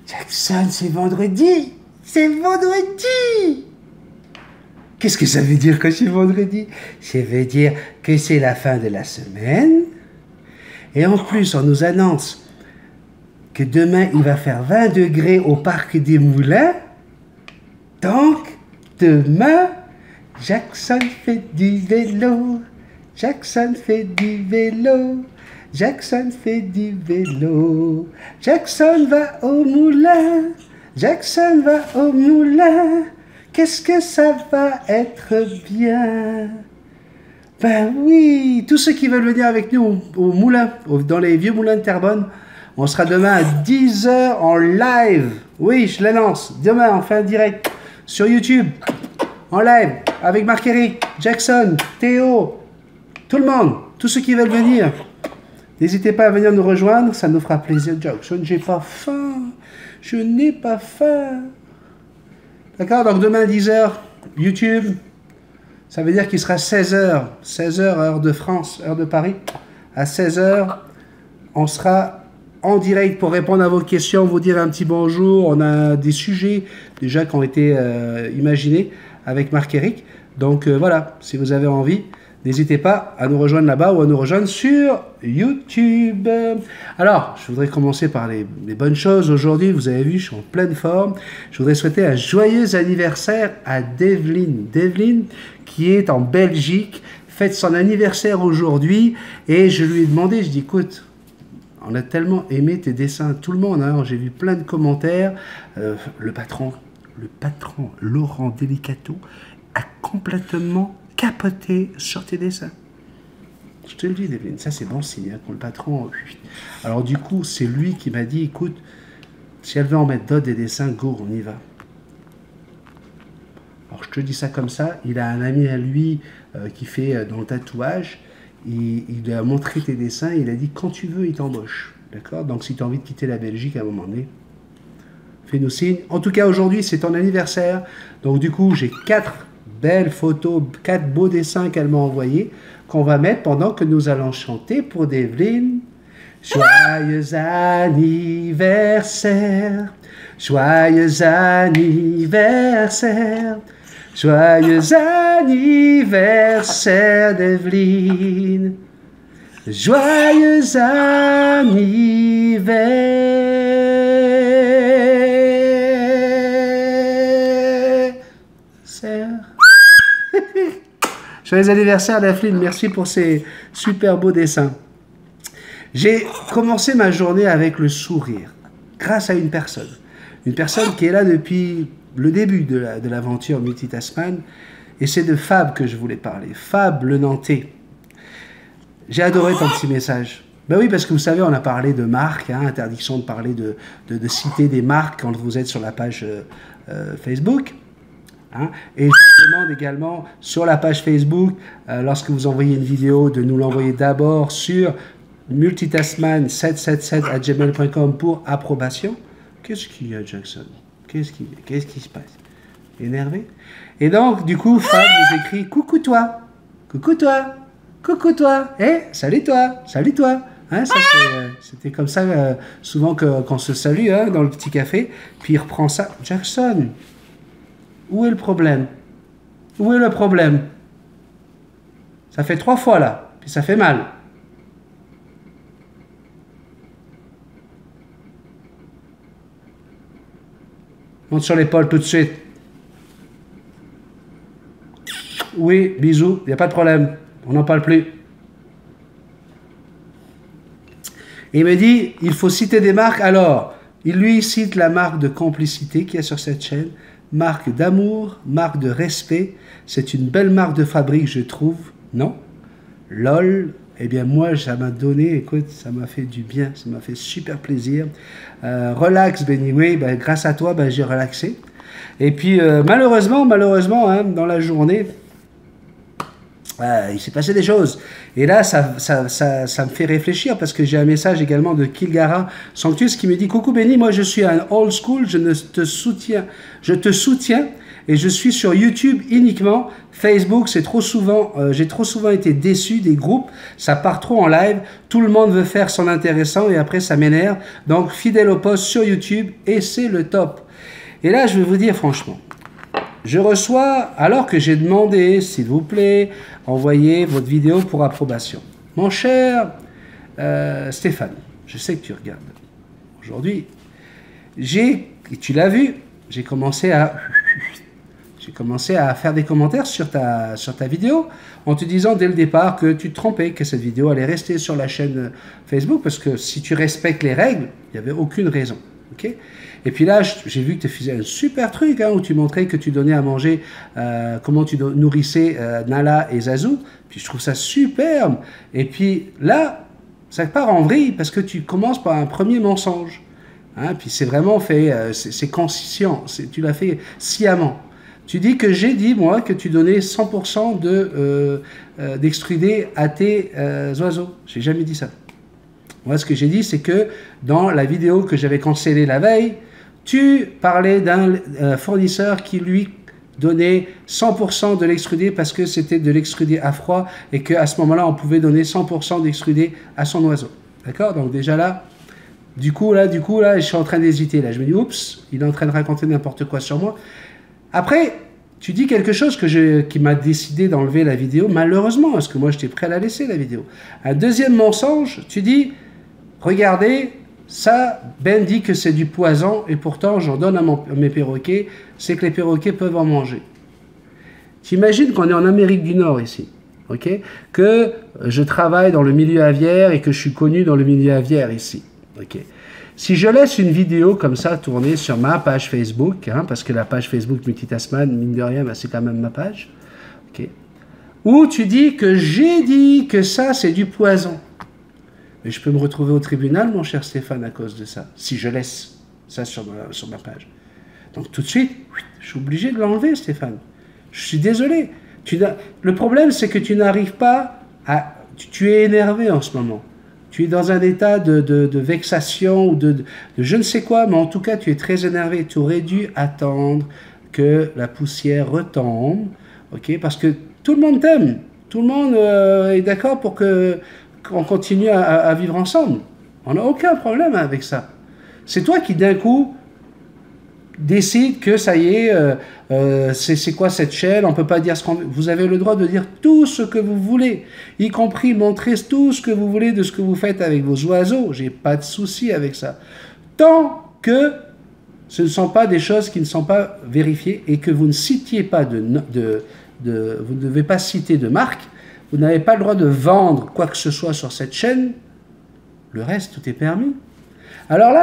Jackson, c'est vendredi. C'est vendredi. Qu'est-ce que ça veut dire quand c'est vendredi? Ça veut dire que c'est la fin de la semaine. Et en plus, on nous annonce que demain, il va faire 20 degrés au Parc des Moulins. Donc, demain, Jackson fait du vélo. Jackson fait du vélo. Jackson fait du vélo. Jackson va au moulin. Jackson va au moulin. Qu'est-ce que ça va être bien. Ben oui, tous ceux qui veulent venir avec nous au moulin, dans les vieux moulins de Terrebonne, on sera demain à 10 h en live. Oui, je l'annonce. Demain, on fait un direct sur YouTube, en live, avec Marc-Éric, Jackson, Théo, tout le monde, tous ceux qui veulent venir. N'hésitez pas à venir nous rejoindre, ça nous fera plaisir. Jackson, j'ai pas faim. Je n'ai pas faim. D'accord, donc demain 10 h, YouTube. Ça veut dire qu'il sera 16 h. 16 h, heure de France, heure de Paris. À 16 h, on sera en direct pour répondre à vos questions, vous dire un petit bonjour. On a des sujets déjà qui ont été imaginés avec Marc-Éric. Donc voilà, si vous avez envie, n'hésitez pas à nous rejoindre là-bas ou à nous rejoindre sur YouTube. Alors, je voudrais commencer par les bonnes choses. Aujourd'hui, vous avez vu, je suis en pleine forme. Je voudrais souhaiter un joyeux anniversaire à Develyne. Develyne, qui est en Belgique, fête son anniversaire aujourd'hui. Et je lui ai demandé, je dis, écoute, on a tellement aimé tes dessins, tout le monde, hein, j'ai vu plein de commentaires. Le patron Laurent Delicato a complètement capoté sur tes dessins. Je te le dis, Develyne, ça c'est bon signe, hein, quand le patron... Alors du coup, c'est lui qui m'a dit, écoute, si elle veut en mettre d'autres des dessins, go, on y va. Alors je te dis ça comme ça, il a un ami à lui qui fait dans le tatouage, il lui a montré tes dessins, il a dit, quand tu veux, il t'embauche. D'accord? Donc si tu as envie de quitter la Belgique à un moment donné, fais-nous signe. En tout cas, aujourd'hui, c'est ton anniversaire, donc du coup, j'ai 4 belles photos, 4 beaux dessins qu'elle m'a envoyés, qu'on va mettre pendant que nous allons chanter pour Develyne. Joyeux anniversaire, joyeux anniversaire, joyeux anniversaire Develyne, joyeux anniversaire. Joyeux anniversaire Develyne, merci pour ces super beaux dessins. J'ai commencé ma journée avec le sourire, grâce à une personne qui est là depuis le début de l'aventure Multitasman, et c'est de Fab que je voulais parler, Fab le Nantais. J'ai adoré ton petit message. Ben oui, parce que vous savez, on a parlé de marques, hein, interdiction de parler de citer des marques quand vous êtes sur la page Facebook. Hein, et je vous demande également sur la page Facebook, lorsque vous envoyez une vidéo, de nous l'envoyer d'abord sur multitasman777@gmail.com pour approbation. Qu'est-ce qu'il y a, Jackson? Qu'est-ce qui se passe? Énervé? Et donc, du coup, Fab nous écrit « Coucou toi, coucou toi, coucou toi, salut toi, salut toi ». Hein, c'était comme ça souvent qu'on se salue hein, dans le petit café. Puis il reprend ça. Jackson, où est le problème? Où est le problème? Ça fait 3 fois là, puis ça fait mal. Monte sur l'épaule tout de suite. Oui, bisous, il n'y a pas de problème. On n'en parle plus. Et il me dit, il faut citer des marques. Alors, il lui cite la marque de complicité qu'il y a sur cette chaîne, marque d'amour, marque de respect. C'est une belle marque de fabrique, je trouve. Non? LOL. Eh bien, moi, ça m'a donné, écoute, ça m'a fait du bien, ça m'a fait super plaisir. Relax, Benny, oui, ben, grâce à toi, ben, j'ai relaxé. Et puis, malheureusement, hein, dans la journée, il s'est passé des choses. Et là, ça me fait réfléchir parce que j'ai un message également de Kilgara Sanctus qui me dit « Coucou Benny, moi je suis un old school, je te soutiens et je suis sur YouTube uniquement. Facebook, c'est trop souvent, j'ai trop souvent été déçu des groupes, ça part trop en live, tout le monde veut faire son intéressant et après ça m'énerve. Donc fidèle au poste sur YouTube et c'est le top. Et là, je vais vous dire franchement, je reçois, alors que j'ai demandé, s'il vous plaît, envoyez votre vidéo pour approbation. Mon cher Stéphane, je sais que tu regardes. Aujourd'hui, tu l'as vu, j'ai commencé à faire des commentaires sur ta vidéo en te disant dès le départ que tu te trompais, que cette vidéo allait rester sur la chaîne Facebook parce que si tu respectes les règles, il n'y avait aucune raison. Okay, et puis là, j'ai vu que tu faisais un super truc où tu montrais que tu donnais à manger, comment tu nourrissais Nala et Zazu. Puis je trouve ça superbe. Et puis là, ça part en vrille parce que tu commences par un premier mensonge. Puis c'est vraiment fait, c'est conscient, tu l'as fait sciemment. Tu dis que j'ai dit, moi, que tu donnais 100% d'extrudés à tes oiseaux. J'ai jamais dit ça. Moi, ce que j'ai dit, c'est que dans la vidéo que j'avais cancellée la veille, tu parlais d'un fournisseur qui lui donnait 100% de l'extrudé parce que c'était de l'extrudé à froid et qu'à ce moment-là, on pouvait donner 100% d'extrudé à son oiseau. D'accord? Donc déjà là, du coup, je suis en train d'hésiter. Là, je me dis, oups, il est en train de raconter n'importe quoi sur moi. Après, tu dis quelque chose qui m'a décidé d'enlever la vidéo, malheureusement, parce que moi, j'étais prêt à la laisser, la vidéo. Un deuxième mensonge, tu dis, regardez, ça, Ben dit que c'est du poison, et pourtant, j'en donne à mes perroquets, c'est que les perroquets peuvent en manger. T'imagines qu'on est en Amérique du Nord, ici, ok? Que je travaille dans le milieu aviaire et que je suis connu dans le milieu aviaire, ici, ok? Si je laisse une vidéo comme ça tourner sur ma page Facebook, parce que la page Facebook Multitasman, mine de rien, c'est quand même ma page, okay, où tu dis que j'ai dit que ça, c'est du poison. Mais je peux me retrouver au tribunal, mon cher Stéphane, à cause de ça, si je laisse ça sur ma page. Donc tout de suite, je suis obligé de l'enlever, Stéphane. Je suis désolé. Le problème, c'est que tu n'arrives pas à... Tu es énervé en ce moment. Tu es dans un état de vexation ou de je ne sais quoi, mais en tout cas, tu es très énervé. Tu aurais dû attendre que la poussière retombe, ok? Parce que tout le monde t'aime. Tout le monde est d'accord pour qu'on continue à vivre ensemble. On n'a aucun problème avec ça. C'est toi qui, d'un coup, décide que ça y est, c'est quoi cette chaîne, on ne peut pas dire ce qu'on veut. Vous avez le droit de dire tout ce que vous voulez, y compris montrer tout ce que vous voulez de ce que vous faites avec vos oiseaux. J'ai pas de souci avec ça. Tant que ce ne sont pas des choses qui ne sont pas vérifiées et que vous ne citiez pas vous ne devez pas citer de marque, vous n'avez pas le droit de vendre quoi que ce soit sur cette chaîne. Le reste, tout est permis. Alors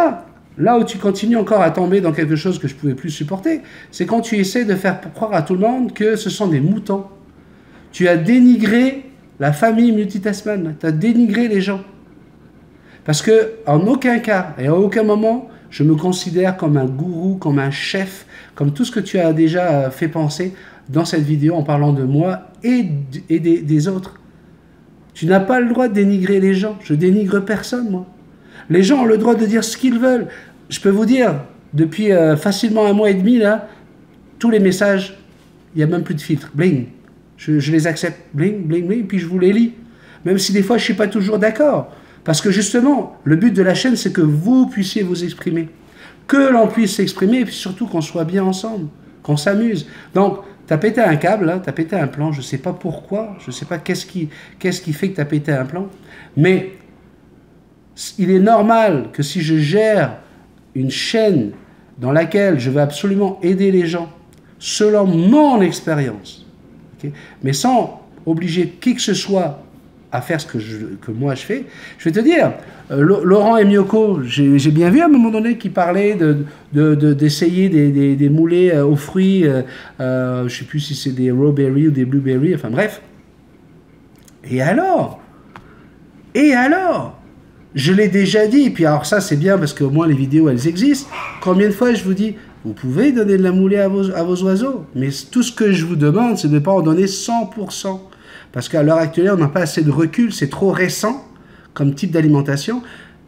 là où tu continues encore à tomber dans quelque chose que je ne pouvais plus supporter, c'est quand tu essaies de faire croire à tout le monde que ce sont des moutons. Tu as dénigré la famille Multitasman, tu as dénigré les gens. Parce qu'en aucun cas et à aucun moment, je me considère comme un gourou, comme un chef, comme tout ce que tu as déjà fait penser dans cette vidéo en parlant de moi et des autres. Tu n'as pas le droit de dénigrer les gens. Je dénigre personne, moi. Les gens ont le droit de dire ce qu'ils veulent. Je peux vous dire, depuis facilement 1 mois et demi, là, tous les messages, il n'y a même plus de filtre. Bling. Je les accepte. Bling, bling, bling, puis je vous les lis. Même si des fois, je ne suis pas toujours d'accord. Parce que justement, le but de la chaîne, c'est que vous puissiez vous exprimer. Que l'on puisse s'exprimer, et puis surtout qu'on soit bien ensemble, qu'on s'amuse. Donc, tu as pété un câble, tu as pété un plan, je ne sais pas pourquoi, je ne sais pas qu'est-ce qui fait que tu as pété un plan, mais il est normal que si je gère une chaîne dans laquelle je veux absolument aider les gens, selon mon expérience, okay, mais sans obliger qui que ce soit à faire ce que moi je fais, je vais te dire, Laurent et Myoko, j'ai bien vu à un moment donné qu'ils parlaient d'essayer des moulets aux fruits, je ne sais plus si c'est des raw-berries ou des blueberries, enfin bref. Et alors, je l'ai déjà dit, et puis alors ça c'est bien parce qu'au moins les vidéos elles existent. Combien de fois je vous dis, vous pouvez donner de la moulée à vos oiseaux, mais tout ce que je vous demande c'est de ne pas en donner 100%. Parce qu'à l'heure actuelle on n'a pas assez de recul, c'est trop récent comme type d'alimentation,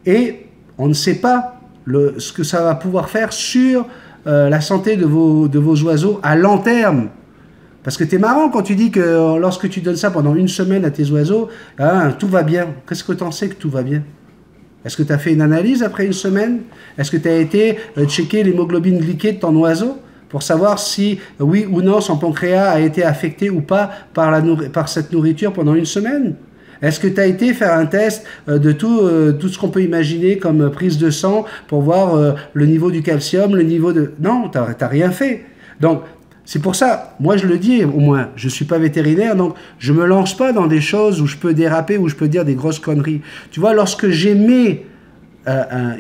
et on ne sait pas ce que ça va pouvoir faire sur la santé de vos oiseaux à long terme. Parce que t'es marrant quand tu dis que lorsque tu donnes ça pendant une semaine à tes oiseaux, hein, tout va bien. Qu'est-ce que tu en sais que tout va bien? Est-ce que tu as fait une analyse après une semaine? Est-ce que tu as été checker l'hémoglobine glyquée de ton oiseau pour savoir si, oui ou non, son pancréas a été affecté ou pas par cette nourriture pendant une semaine? Est-ce que tu as été faire un test de tout ce qu'on peut imaginer comme prise de sang pour voir le niveau du calcium, le niveau de... Non, tu n'as rien fait. Donc, c'est pour ça, moi je le dis au moins, je ne suis pas vétérinaire, donc je ne me lance pas dans des choses où je peux déraper, où je peux dire des grosses conneries. Tu vois, lorsque j'émets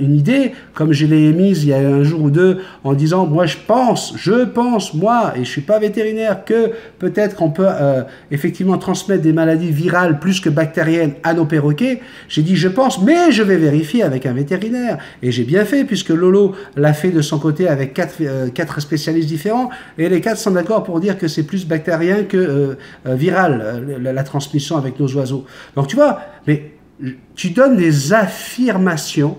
une idée, comme je l'ai émise il y a un jour ou deux, en disant, moi je pense, moi, et je ne suis pas vétérinaire, que peut-être qu'on peut effectivement transmettre des maladies virales plus que bactériennes à nos perroquets, j'ai dit je pense, mais je vais vérifier avec un vétérinaire. Et j'ai bien fait, puisque Lolo l'a fait de son côté avec quatre spécialistes différents, et les quatre sont d'accord pour dire que c'est plus bactérien que viral, la transmission avec nos oiseaux. Donc tu vois, mais... tu donnes des affirmations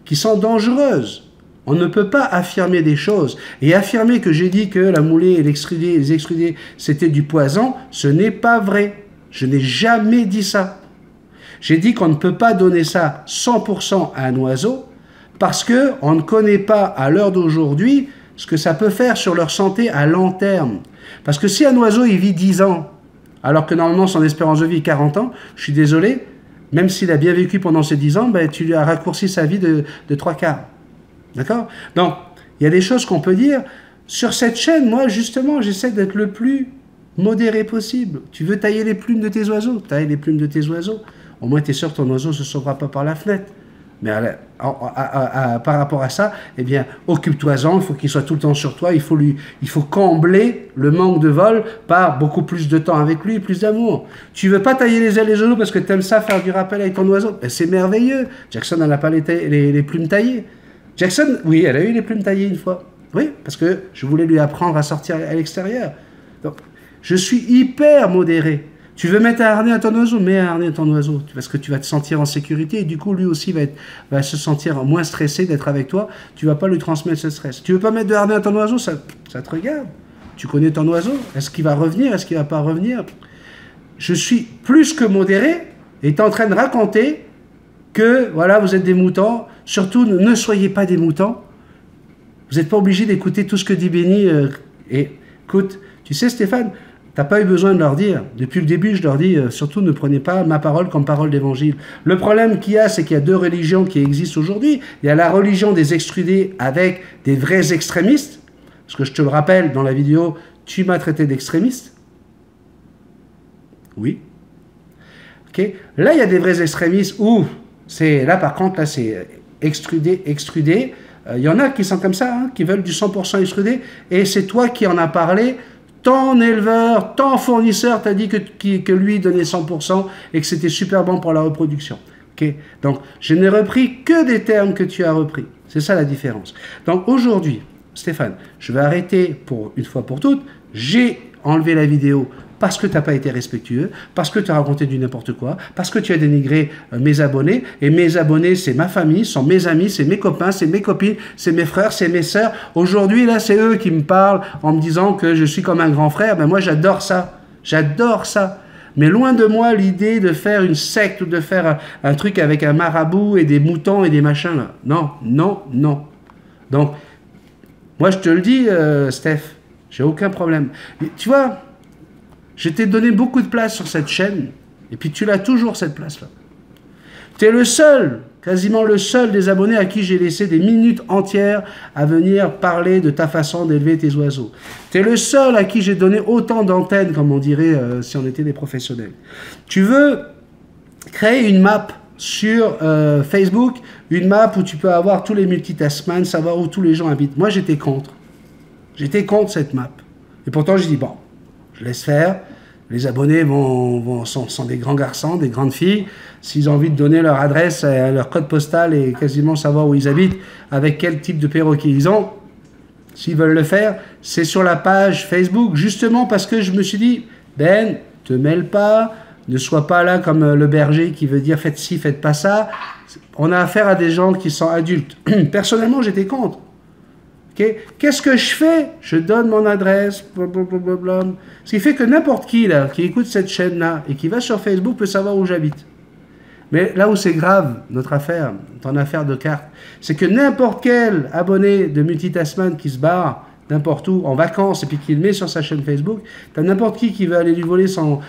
qui sont dangereuses. On ne peut pas affirmer des choses. Et affirmer que j'ai dit que la moulée et les extrudés, c'était du poison, ce n'est pas vrai. Je n'ai jamais dit ça. J'ai dit qu'on ne peut pas donner ça 100% à un oiseau parce qu'on ne connaît pas à l'heure d'aujourd'hui ce que ça peut faire sur leur santé à long terme. Parce que si un oiseau il vit 10 ans, alors que normalement son espérance de vie est 40 ans, je suis désolé, même s'il a bien vécu pendant ces 10 ans, ben, tu lui as raccourci sa vie de 3/4. D'accord? Donc, il y a des choses qu'on peut dire. Sur cette chaîne, moi, justement, j'essaie d'être le plus modéré possible. Tu veux tailler les plumes de tes oiseaux? Taille les plumes de tes oiseaux. Au moins, tu es sûr que ton oiseau ne se sauvera pas par la fenêtre. Mais par rapport à ça, eh bien, occupe-toi-en, il faut qu'il soit tout le temps sur toi, il faut combler le manque de vol par beaucoup plus de temps avec lui, plus d'amour. Tu veux pas tailler les ailes des oiseaux parce que tu aimes ça, faire du rappel avec ton oiseau? Ben, c'est merveilleux. Jackson, elle n'a pas les plumes taillées. Jackson, oui, elle a eu les plumes taillées une fois. Oui, parce que je voulais lui apprendre à sortir à l'extérieur. Donc, je suis hyper modéré. Tu veux mettre un harnais à ton oiseau? Mets un harnais à ton oiseau, parce que tu vas te sentir en sécurité et du coup, lui aussi va se sentir moins stressé d'être avec toi. Tu ne vas pas lui transmettre ce stress. Tu ne veux pas mettre de harnais à ton oiseau? Ça te regarde. Tu connais ton oiseau? Est-ce qu'il va revenir? Est-ce qu'il ne va pas revenir? Je suis plus que modéré et tu es en train de raconter que, voilà, vous êtes des moutons. Surtout, ne soyez pas des moutons. Vous n'êtes pas obligé d'écouter tout ce que dit Benny. Et écoute, tu sais, Stéphane, tu n'as pas eu besoin de leur dire. Depuis le début, je leur dis, surtout ne prenez pas ma parole comme parole d'évangile. Le problème qu'il y a, c'est qu'il y a deux religions qui existent aujourd'hui. Il y a la religion des extrudés avec des vrais extrémistes. Parce que je te le rappelle, dans la vidéo, tu m'as traité d'extrémiste. Oui. Ok. Là, il y a des vrais extrémistes où, là par contre, là c'est extrudé. Il y en a qui sont comme ça, hein, qui veulent du 100% extrudé. Et c'est toi qui en as parlé. Ton éleveur, ton fournisseur t'a dit que lui donnait 100% et que c'était super bon pour la reproduction. Okay? Donc, je n'ai repris que des termes que tu as repris. C'est ça la différence. Donc, aujourd'hui, Stéphane, je vais arrêter pour une fois pour toutes. J'ai enlevé la vidéo parce que tu n'as pas été respectueux, parce que tu as raconté du n'importe quoi, parce que tu as dénigré mes abonnés. Et mes abonnés, c'est ma famille, sont mes amis, c'est mes copains, c'est mes copines, c'est mes frères, c'est mes sœurs. Aujourd'hui, là, c'est eux qui me parlent en me disant que je suis comme un grand frère. Ben moi, j'adore ça. J'adore ça. Mais loin de moi l'idée de faire une secte ou de faire un truc avec un marabout et des moutons et des machins. Là. Non, non, non. Donc, moi, je te le dis, Steph, j'ai aucun problème. Tu vois, je t'ai donné beaucoup de place sur cette chaîne, et puis tu l'as toujours, cette place-là. Tu es le seul, quasiment le seul des abonnés à qui j'ai laissé des minutes entières à venir parler de ta façon d'élever tes oiseaux. Tu es le seul à qui j'ai donné autant d'antennes, comme on dirait si on était des professionnels. Tu veux créer une map sur Facebook, une map où tu peux avoir tous les multitasman, savoir où tous les gens habitent. Moi, j'étais contre. J'étais contre cette map. Et pourtant, j'ai dit, bon, je laisse faire. Les abonnés sont des grands garçons, des grandes filles. S'ils ont envie de donner leur adresse, leur code postal et quasiment savoir où ils habitent, avec quel type de perroquet ils ont, s'ils veulent le faire, c'est sur la page Facebook. Justement parce que je me suis dit, Ben, te mêle pas, ne sois pas là comme le berger qui veut dire faites ci, faites pas ça. On a affaire à des gens qui sont adultes. Personnellement, j'étais contre. Qu'est-ce que je fais? Je donne mon adresse, blablabla. Ce qui fait que n'importe qui là, qui écoute cette chaîne-là et qui va sur Facebook peut savoir où j'habite. Mais là où c'est grave, notre affaire, ton affaire de carte, c'est que n'importe quel abonné de Multitasman qui se barre n'importe où, en vacances, et puis qui le met sur sa chaîne Facebook, t'as n'importe qui veut aller lui voler son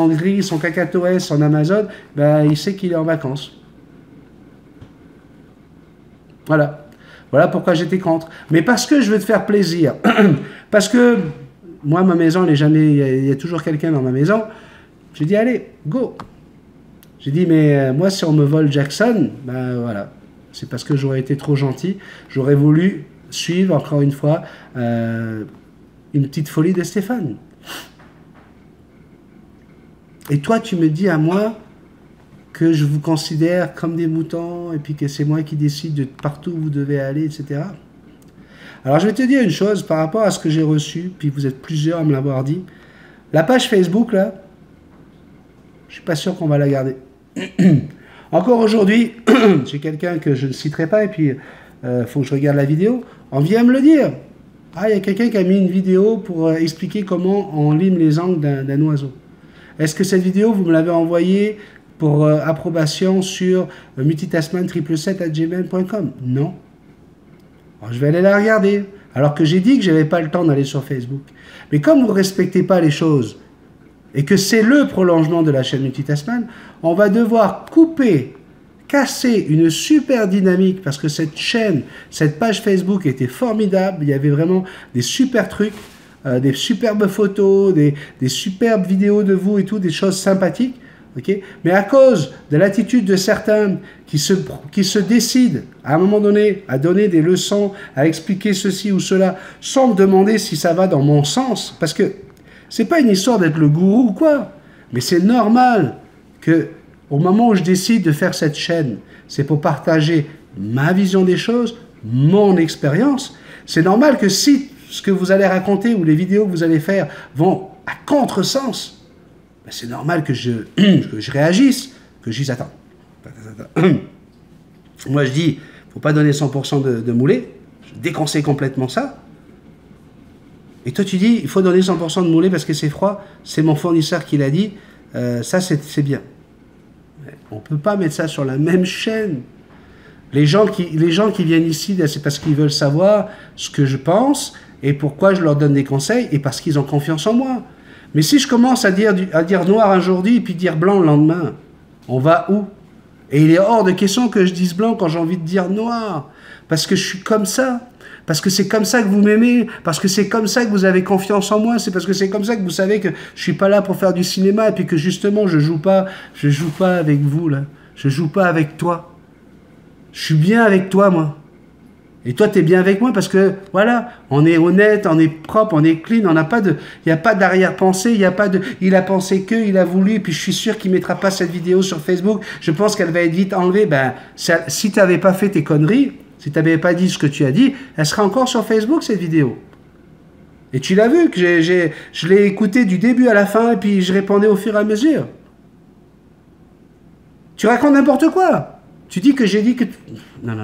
gris, son cacatoès, son Amazon, ben, il sait qu'il est en vacances. Voilà. Voilà pourquoi j'étais contre. Mais parce que je veux te faire plaisir. Parce que moi, ma maison, elle est jamais... Il y a toujours quelqu'un dans ma maison. J'ai dit, allez, go. J'ai dit, mais moi, si on me vole Jackson, ben voilà. C'est parce que j'aurais été trop gentil. J'aurais voulu suivre, encore une fois, une petite folie de Stéphane. Et toi, tu me dis à moi que je vous considère comme des moutons et puis que c'est moi qui décide de partout où vous devez aller, etc. Alors, je vais te dire une chose par rapport à ce que j'ai reçu, puis vous êtes plusieurs à me l'avoir dit. La page Facebook, là, je suis pas sûr qu'on va la garder. Encore aujourd'hui, j'ai quelqu'un que je ne citerai pas, et puis faut que je regarde la vidéo. On vient me le dire. Ah, il y a quelqu'un qui a mis une vidéo pour expliquer comment on lime les angles d'un oiseau. Est-ce que cette vidéo, vous me l'avez envoyée pour approbation sur multitasman777@gmail.com? Non. Alors, je vais aller la regarder. Alors que j'ai dit que je n'avais pas le temps d'aller sur Facebook. Mais comme vous ne respectez pas les choses, et que c'est le prolongement de la chaîne Multitasman, on va devoir couper, casser une super dynamique, parce que cette chaîne, cette page Facebook était formidable, il y avait vraiment des super trucs, des superbes photos, des superbes vidéos de vous et tout, des choses sympathiques. Okay. Mais à cause de l'attitude de certains qui se décident à un moment donné à donner des leçons, à expliquer ceci ou cela, sans me demander si ça va dans mon sens, parce que c'est pas une histoire d'être le gourou ou quoi, mais c'est normal que au moment où je décide de faire cette chaîne, c'est pour partager ma vision des choses, mon expérience. C'est normal que si ce que vous allez raconter ou les vidéos que vous allez faire vont à contresens, ben c'est normal que je réagisse, que je dise attends. Moi je dis, faut pas donner 100% de moulé, je déconseille complètement ça. Et toi tu dis, il faut donner 100% de moulé parce que c'est froid, c'est mon fournisseur qui l'a dit, ça c'est bien. On ne peut pas mettre ça sur la même chaîne. Les gens qui viennent ici, c'est parce qu'ils veulent savoir ce que je pense et pourquoi je leur donne des conseils et parce qu'ils ont confiance en moi. Mais si je commence à dire noir aujourd'hui et puis dire blanc le lendemain, on va où? Et il est hors de question que je dise blanc quand j'ai envie de dire noir. Parce que je suis comme ça. Parce que c'est comme ça que vous m'aimez. Parce que c'est comme ça que vous avez confiance en moi. C'est parce que c'est comme ça que vous savez que je suis pas là pour faire du cinéma et puis que justement je joue pas avec vous là. Je joue pas avec toi. Je suis bien avec toi moi. Et toi, tu es bien avec moi parce que, voilà, on est honnête, on est propre, on est clean, on n'a pas de... Il n'y a pas d'arrière-pensée, il n'y a pas de... Il a pensé que, il a voulu, et puis je suis sûr qu'il ne mettra pas cette vidéo sur Facebook. Je pense qu'elle va être vite enlevée. Ben, ça, si tu n'avais pas fait tes conneries, si tu n'avais pas dit ce que tu as dit, elle sera encore sur Facebook, cette vidéo. Et tu l'as vu, que je l'ai écoutée du début à la fin, et puis je répondais au fur et à mesure. Tu racontes n'importe quoi. Tu dis que j'ai dit que... Non.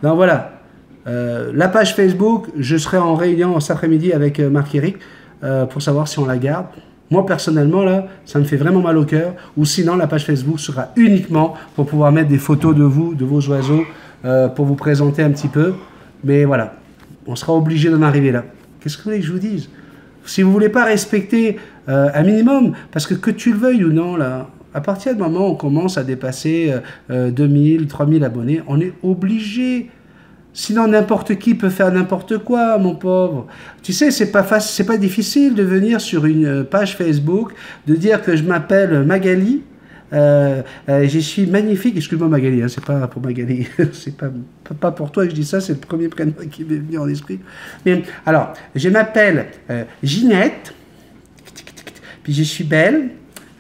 Donc voilà, la page Facebook, je serai en réunion cet après-midi avec Marc-Éric pour savoir si on la garde. Moi, personnellement, là, ça me fait vraiment mal au cœur. Ou sinon, la page Facebook sera uniquement pour pouvoir mettre des photos de vous, de vos oiseaux, pour vous présenter un petit peu. Mais voilà, on sera obligé d'en arriver là. Qu'est-ce que vous voulez que je vous dise? Si vous ne voulez pas respecter un minimum, parce que tu le veuilles ou non, là, à partir du moment où on commence à dépasser 2000, 3000 abonnés, on est obligé. Sinon, n'importe qui peut faire n'importe quoi, mon pauvre. Tu sais, c'est pas facile, c'est pas difficile de venir sur une page Facebook, de dire que je m'appelle Magali, je suis magnifique. Excuse-moi Magali, hein, c'est pas pour Magali, c'est pas pour toi que je dis ça, c'est le premier prénom qui m'est venu en esprit. Mais alors, je m'appelle Ginette, puis je suis belle.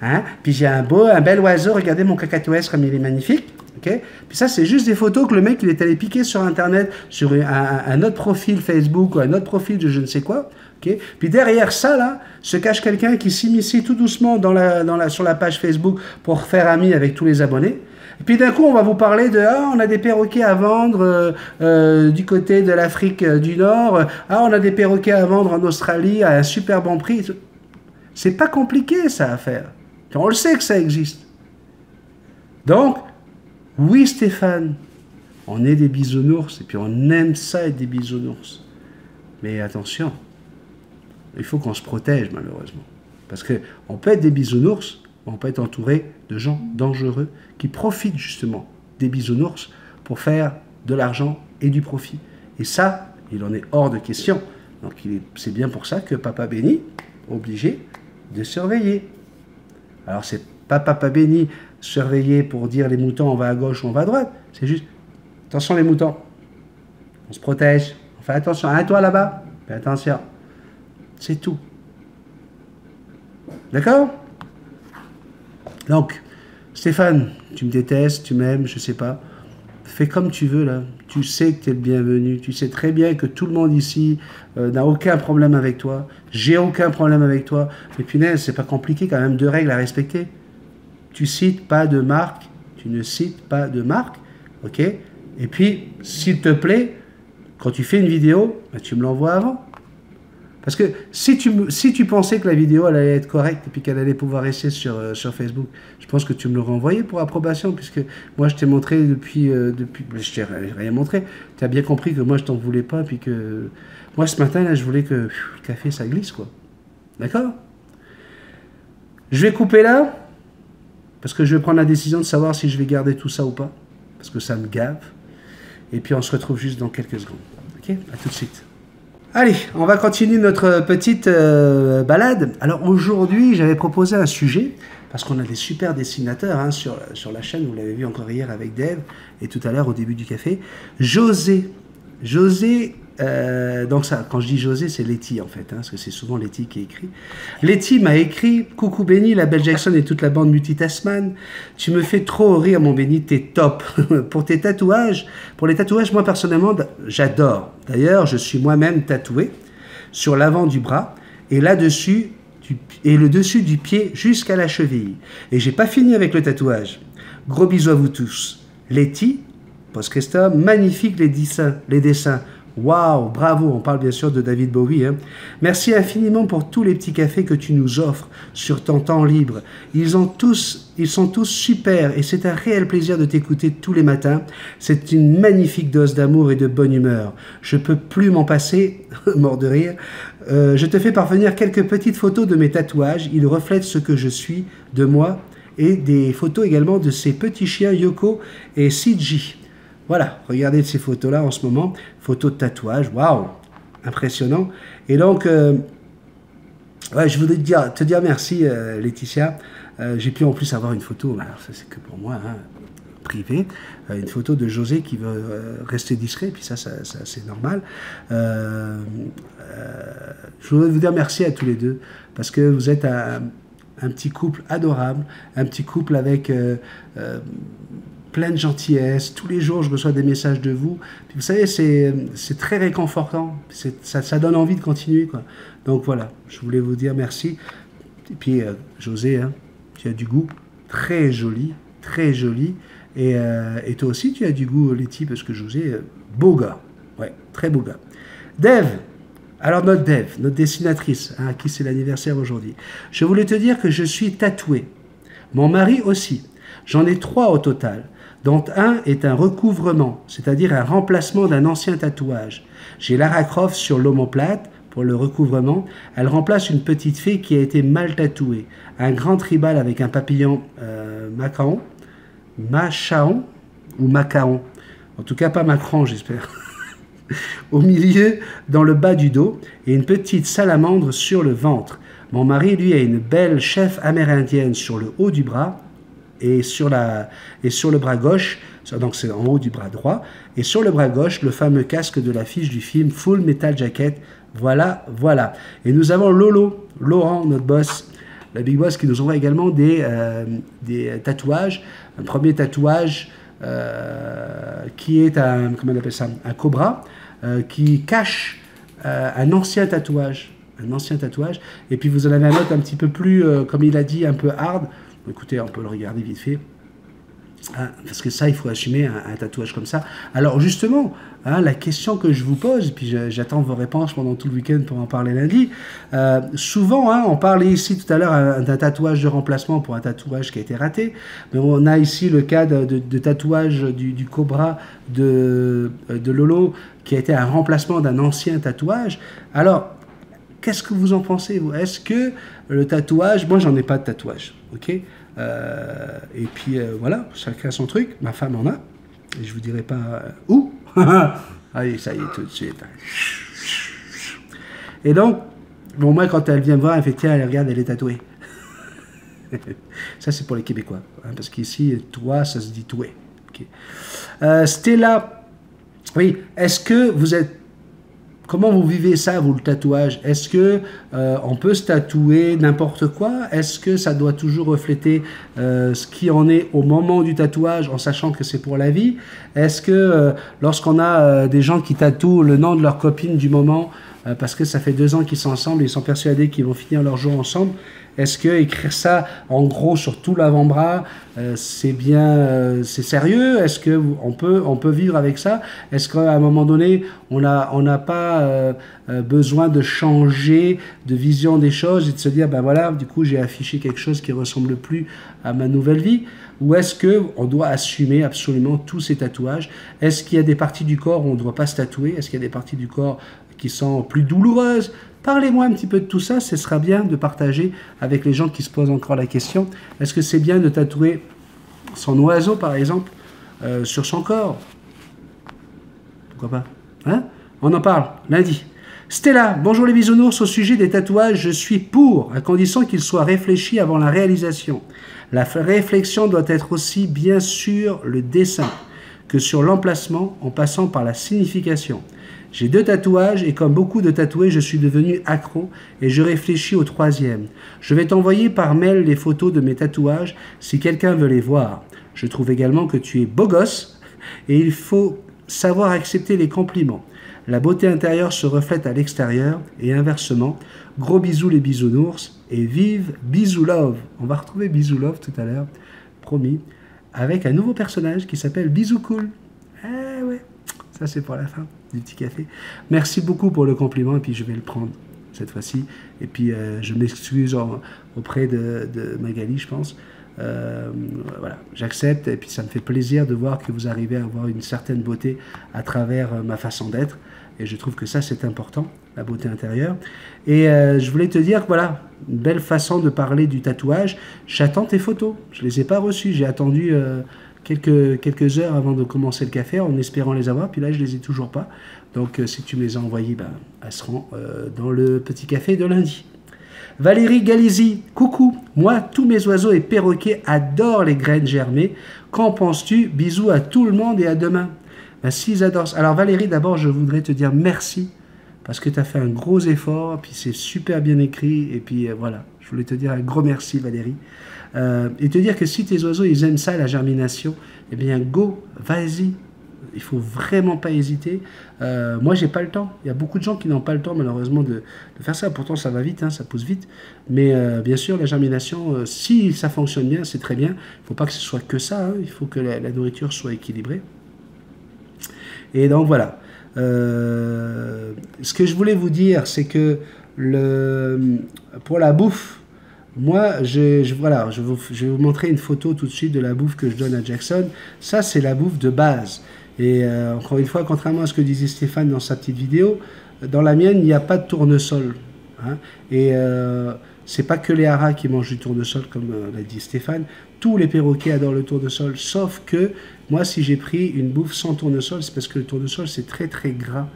Hein? Puis j'ai un bel oiseau, regardez mon cacatoès comme il est magnifique. Okay? Puis ça, c'est juste des photos que le mec il est allé piquer sur Internet, sur un autre profil Facebook ou un autre profil de je ne sais quoi. Okay? Puis derrière ça, là, se cache quelqu'un qui s'initie tout doucement sur la page Facebook pour faire ami avec tous les abonnés. Et puis d'un coup, on va vous parler de ah, on a des perroquets à vendre du côté de l'Afrique du Nord. Ah, on a des perroquets à vendre en Australie à un super bon prix. C'est pas compliqué ça à faire. On le sait que ça existe. Donc, oui Stéphane, on est des bisounours et puis on aime ça être des bisounours. Mais attention, il faut qu'on se protège malheureusement. Parce qu'on peut être des bisounours, on peut être entouré de gens dangereux qui profitent justement des bisounours pour faire de l'argent et du profit. Et ça, il en est hors de question. Donc c'est bien pour ça que Papa Béni est obligé de surveiller. Alors c'est pas Papa Béni surveiller pour dire les moutons on va à gauche ou on va à droite. C'est juste, attention les moutons, on se protège, on fait attention. Ah, toi là-bas, fais attention. C'est tout. D'accord? Donc, Stéphane, tu me détestes, tu m'aimes, je sais pas. Fais comme tu veux là. Tu sais que tu es le bienvenu. Tu sais très bien que tout le monde ici n'a aucun problème avec toi. J'ai aucun problème avec toi. Mais punaise, c'est pas compliqué quand même, 2 règles à respecter. Tu cites pas de marque. Tu ne cites pas de marque. Ok? Et puis, s'il te plaît, quand tu fais une vidéo, ben, tu me l'envoies avant. Parce que si tu pensais que la vidéo elle allait être correcte et puis qu'elle allait pouvoir rester sur Facebook, je pense que tu me l'aurais envoyé pour approbation, puisque moi je t'ai montré depuis je t'ai rien montré. Tu as bien compris que moi je t'en voulais pas, puis que moi ce matin là je voulais que le café ça glisse quoi. D'accord? Je vais couper là, parce que je vais prendre la décision de savoir si je vais garder tout ça ou pas, parce que ça me gave. Et puis on se retrouve juste dans quelques secondes. Ok? À tout de suite. Allez, on va continuer notre petite balade. Alors aujourd'hui, j'avais proposé un sujet, parce qu'on a des super dessinateurs hein, sur la chaîne, vous l'avez vu encore hier avec Dave, et tout à l'heure au début du café. José, donc ça, quand je dis José, c'est Letty en fait, hein, parce que c'est souvent Letty qui écrit. Letty m'a écrit « Coucou Benny, la belle Jackson et toute la bande Multitasman. Tu me fais trop rire mon Benny, t'es top. Pour les tatouages, moi personnellement, j'adore. D'ailleurs, je suis moi-même tatoué sur l'avant du bras et là-dessus, et le dessus du pied jusqu'à la cheville. Et j'ai pas fini avec le tatouage. Gros bisous à vous tous. Letty, post-Christum, magnifique les dessins. Waouh, bravo, on parle bien sûr de David Bowie. Hein. Merci infiniment pour tous les petits cafés que tu nous offres sur ton temps libre. Ils sont tous super et c'est un réel plaisir de t'écouter tous les matins. C'est une magnifique dose d'amour et de bonne humeur. Je peux plus m'en passer, mort de rire. Je te fais parvenir quelques petites photos de mes tatouages. Ils reflètent ce que je suis de moi et des photos également de ces petits chiens Yoko et Siji. Voilà, regardez ces photos-là en ce moment, photos de tatouage, waouh, impressionnant. Et donc, ouais, je voulais te dire merci, Laetitia. J'ai pu en plus avoir une photo, alors ça c'est que pour moi, hein, privée, une photo de José qui veut rester discret, puis ça c'est normal. Je voudrais vous dire merci à tous les deux, parce que vous êtes un petit couple adorable, un petit couple avec... plein de gentillesse. Tous les jours, je reçois des messages de vous. Puis vous savez, c'est très réconfortant. Ça donne envie de continuer, quoi. Donc voilà, je voulais vous dire merci. Et puis, José, hein, tu as du goût. Très joli, très joli. Et toi aussi, tu as du goût, Letty, parce que José, beau gars. Ouais, très beau gars. Dave, alors notre Dave, notre dessinatrice, hein, à qui c'est l'anniversaire aujourd'hui. Je voulais te dire que je suis tatoué. Mon mari aussi. J'en ai 3 au total, dont un est un recouvrement, c'est-à-dire un remplacement d'un ancien tatouage. J'ai Lara Croft sur l'omoplate pour le recouvrement. Elle remplace une petite fée qui a été mal tatouée. Un grand tribal avec un papillon macaon, ou macaon. En tout cas, pas Macron, j'espère. Au milieu, dans le bas du dos, et une petite salamandre sur le ventre. Mon mari, lui, a une belle chef amérindienne sur le haut du bras, et sur le bras gauche, donc c'est en haut du bras droit, et sur le bras gauche, le fameux casque de l'affiche du film Full Metal Jacket. Voilà, voilà. Et nous avons Laurent, notre boss, la Big Boss, qui nous envoie également des tatouages. Un premier tatouage qui est comment on appelle ça, un cobra, qui cache un ancien tatouage. Et puis vous en avez un autre un petit peu plus, comme il a dit, un peu hard. Écoutez, on peut le regarder vite fait. Hein, parce que ça, il faut assumer un tatouage comme ça. Alors justement, hein, la question que je vous pose, et puis j'attends vos réponses pendant tout le week-end pour en parler lundi, souvent, hein, on parlait ici tout à l'heure d'un tatouage de remplacement pour un tatouage qui a été raté, mais on a ici le cas de tatouage du cobra de Lolo, qui a été un remplacement d'un ancien tatouage. Alors, qu'est-ce que vous en pensez, vous? Est-ce que le tatouage... Moi, j'en ai pas de tatouage, ok? Et puis, voilà, chacun son truc. Ma femme en a. Et je vous dirai pas où. Allez, ça y est, tout de suite. Et donc, bon, moi, quand elle vient me voir, elle fait, tiens, elle regarde, elle est tatouée. Ça, c'est pour les Québécois. Hein, parce qu'ici, toi, ça se dit toué. Okay. Stella, oui, est-ce que vous êtes... Comment vous vivez ça, vous, le tatouage? Est-ce que on peut se tatouer n'importe quoi? Est-ce que ça doit toujours refléter ce qui en est au moment du tatouage, en sachant que c'est pour la vie? Est-ce que lorsqu'on a des gens qui tatouent le nom de leur copine du moment, parce que ça fait 2 ans qu'ils sont ensemble, ils sont persuadés qu'ils vont finir leur jour ensemble, est-ce que écrire ça en gros sur tout l'avant-bras, c'est bien, c'est sérieux? Est-ce que on peut vivre avec ça? Est-ce qu'à un moment donné, on n'a pas besoin de changer de vision des choses et de se dire, ben voilà, du coup, j'ai affiché quelque chose qui ressemble plus à ma nouvelle vie? Ou est-ce que on doit assumer absolument tous ces tatouages? Est-ce qu'il y a des parties du corps où on ne doit pas se tatouer? Est-ce qu'il y a des parties du corps qui sont plus douloureuses? Parlez-moi un petit peu de tout ça, ce sera bien de partager avec les gens qui se posent encore la question. Est-ce que c'est bien de tatouer son oiseau, par exemple, sur son corps? Pourquoi pas? Hein? On en parle lundi. Stella, bonjour les bisounours, au sujet des tatouages, je suis pour, à condition qu'ils soient réfléchis avant la réalisation. La réflexion doit être aussi bien sur le dessin que sur l'emplacement, en passant par la signification. J'ai 2 tatouages et comme beaucoup de tatoués, je suis devenu accro et je réfléchis au 3e. Je vais t'envoyer par mail les photos de mes tatouages si quelqu'un veut les voir. Je trouve également que tu es beau gosse et il faut savoir accepter les compliments. La beauté intérieure se reflète à l'extérieur et inversement. Gros bisous les bisounours et vive Bisou Love. On va retrouver Bisou Love tout à l'heure, promis, avec un nouveau personnage qui s'appelle Bisou Cool. Eh ouais, ça c'est pour la fin du petit café. Merci beaucoup pour le compliment et puis je vais le prendre cette fois-ci. Et puis je m'excuse auprès de Magali, je pense. Voilà, j'accepte et puis ça me fait plaisir de voir que vous arrivez à avoir une certaine beauté à travers ma façon d'être et je trouve que ça c'est important, la beauté intérieure. Et je voulais te dire que voilà, une belle façon de parler du tatouage. J'attends tes photos, je les ai pas reçues, j'ai attendu quelques heures avant de commencer le café en espérant les avoir, puis là je les ai toujours pas. Donc si tu me les as envoyées, ben, elles seront dans le petit café de lundi. Valérie Galizi, coucou, moi tous mes oiseaux et perroquets adorent les graines germées. Qu'en penses-tu? Bisous à tout le monde et à demain. Ben, s'ils adorent... Alors Valérie, d'abord je voudrais te dire merci parce que tu as fait un gros effort, puis c'est super bien écrit, et puis voilà, je voulais te dire un gros merci Valérie. Et te dire que si tes oiseaux ils aiment ça, la germination, eh bien go, vas-y. Il faut vraiment pas hésiter. Moi, j'ai pas le temps. Il y a beaucoup de gens qui n'ont pas le temps, malheureusement, de faire ça. Pourtant, ça va vite, hein, ça pousse vite. Mais bien sûr, la germination, si ça fonctionne bien, c'est très bien. Il ne faut pas que ce soit que ça. Hein. Il faut que la nourriture soit équilibrée. Et donc, voilà. Ce que je voulais vous dire, c'est que pour la bouffe, moi, voilà, je vais vous montrer une photo tout de suite de la bouffe que je donne à Jackson. Ça, c'est la bouffe de base. Et encore une fois, contrairement à ce que disait Stéphane dans sa petite vidéo, dans la mienne, il n'y a pas de tournesol. Hein, et c'est pas que les haras qui mangent du tournesol, comme l'a dit Stéphane. Tous les perroquets adorent le tournesol, sauf que moi, si j'ai pris une bouffe sans tournesol, c'est parce que le tournesol, c'est très très gras.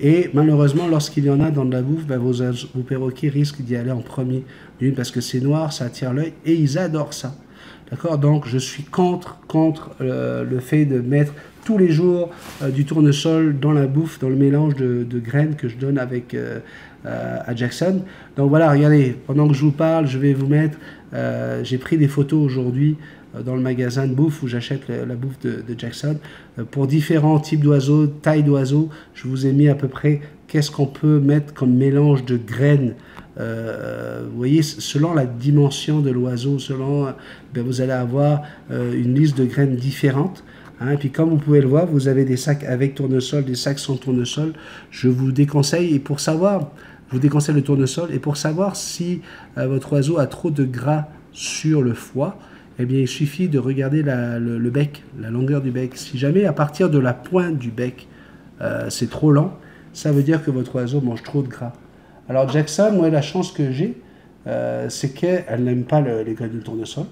Et malheureusement, lorsqu'il y en a dans de la bouffe, ben, vos perroquets risquent d'y aller en premier. D'une, parce que c'est noir, ça attire l'œil, et ils adorent ça. D'accord? Donc, je suis contre le fait de mettre tous les jours du tournesol dans la bouffe, dans le mélange de graines que je donne avec à Jackson. Donc voilà, regardez, pendant que je vous parle, je vais vous mettre... j'ai pris des photos aujourd'hui dans le magasin de bouffe où j'achète la bouffe de Jackson. Pour différents types d'oiseaux, tailles d'oiseaux, je vous ai mis à peu près qu'est-ce qu'on peut mettre comme mélange de graines vous voyez, selon la dimension de l'oiseau, selon, ben, vous allez avoir une liste de graines différentes. Hein, et puis comme vous pouvez le voir, vous avez des sacs avec tournesol, des sacs sans tournesol. Je vous déconseille, et pour savoir, je vous déconseille le tournesol, et pour savoir si votre oiseau a trop de gras sur le foie, eh bien il suffit de regarder le bec, la longueur du bec. Si jamais à partir de la pointe du bec, c'est trop lent, ça veut dire que votre oiseau mange trop de gras. Alors Jackson, moi la chance que j'ai, c'est qu'elle n'aime pas les graines de tournesol.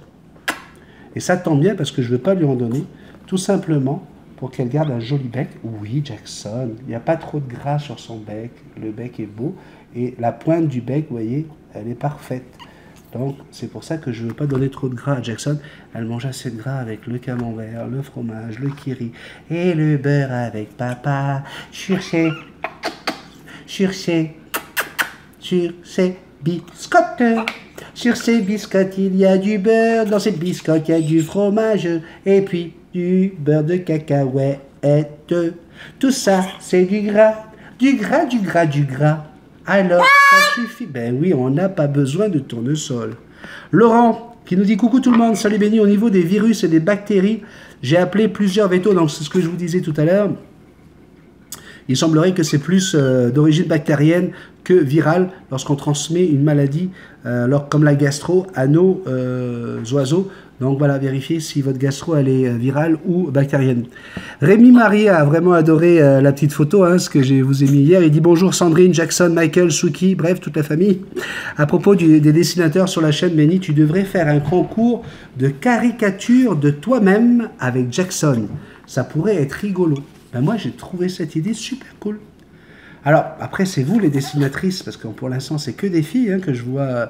Et ça tombe bien parce que je ne veux pas lui en donner. Tout simplement pour qu'elle garde un joli bec. Oui, Jackson, il n'y a pas trop de gras sur son bec. Le bec est beau. Et la pointe du bec, vous voyez, elle est parfaite. Donc, c'est pour ça que je ne veux pas donner trop de gras à Jackson. Elle mange assez de gras avec le camembert, le fromage, le kiri et le beurre avec papa. Sur ces biscottes. Sur ces biscottes, il y a du beurre. Dans ces biscottes, il y a du fromage. Et puis, du beurre de cacahuète. Tout ça, c'est du gras. Du gras, du gras, du gras. Alors, ça suffit. Ben oui, on n'a pas besoin de tournesol. Laurent, qui nous dit coucou tout le monde. Salut Benny, au niveau des virus et des bactéries, j'ai appelé plusieurs vétos. Donc, c'est ce que je vous disais tout à l'heure. Il semblerait que c'est plus d'origine bactérienne que virale lorsqu'on transmet une maladie comme la gastro à nos oiseaux. Donc voilà, vérifiez si votre gastro elle est virale ou bactérienne. Rémi Marie a vraiment adoré la petite photo, hein, ce que je vous ai mis hier. Il dit bonjour Sandrine, Jackson, Michael, Suki, bref, toute la famille. À propos des dessinateurs sur la chaîne, Benny, tu devrais faire un concours de caricature de toi-même avec Jackson. Ça pourrait être rigolo. Ben moi, j'ai trouvé cette idée super cool. Alors, après, c'est vous les dessinatrices, parce que pour l'instant, c'est que des filles hein, que je vois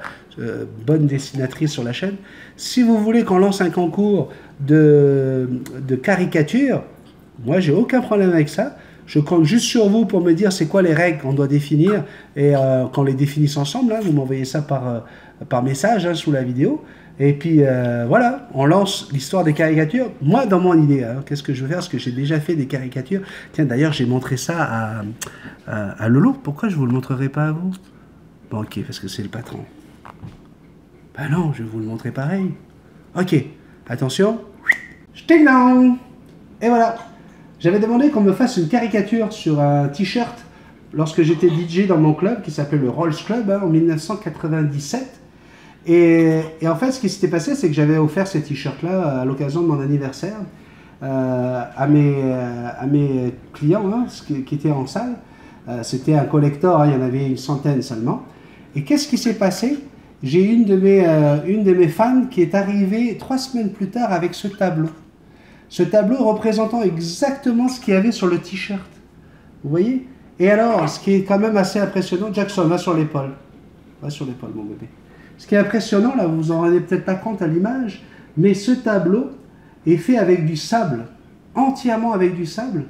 bonnes dessinatrices sur la chaîne. Si vous voulez qu'on lance un concours de caricature, moi, j'ai aucun problème avec ça. Je compte juste sur vous pour me dire c'est quoi les règles qu'on doit définir et qu'on les définisse ensemble. Hein, vous m'envoyez ça par message hein, sous la vidéo. Et puis voilà, on lance l'histoire des caricatures. Moi, dans mon idée, hein, qu'est-ce que je veux faire? Parce que j'ai déjà fait des caricatures. Tiens, d'ailleurs, j'ai montré ça à Lolo. Pourquoi je ne vous le montrerai pas à vous? Bon, ok, parce que c'est le patron. Ben non, je vais vous le montrer pareil. Ok, attention. Et voilà. J'avais demandé qu'on me fasse une caricature sur un t-shirt lorsque j'étais DJ dans mon club qui s'appelait le Rolls Club hein, en 1997. Et en fait, ce qui s'était passé, c'est que j'avais offert ces t-shirts-là à l'occasion de mon anniversaire à mes clients hein, qui étaient en salle. C'était un collector, hein, il y en avait une centaine seulement. Et qu'est-ce qui s'est passé? J'ai une de mes fans qui est arrivée 3 semaines plus tard avec ce tableau. Ce tableau représentant exactement ce qu'il y avait sur le t-shirt. Vous voyez? Et alors, ce qui est quand même assez impressionnant, Jackson, va sur l'épaule. Va sur l'épaule, mon bébé. Ce qui est impressionnant, là, vous en rendez peut-être pas compte à l'image, mais ce tableau est fait avec du sable, entièrement avec du sable.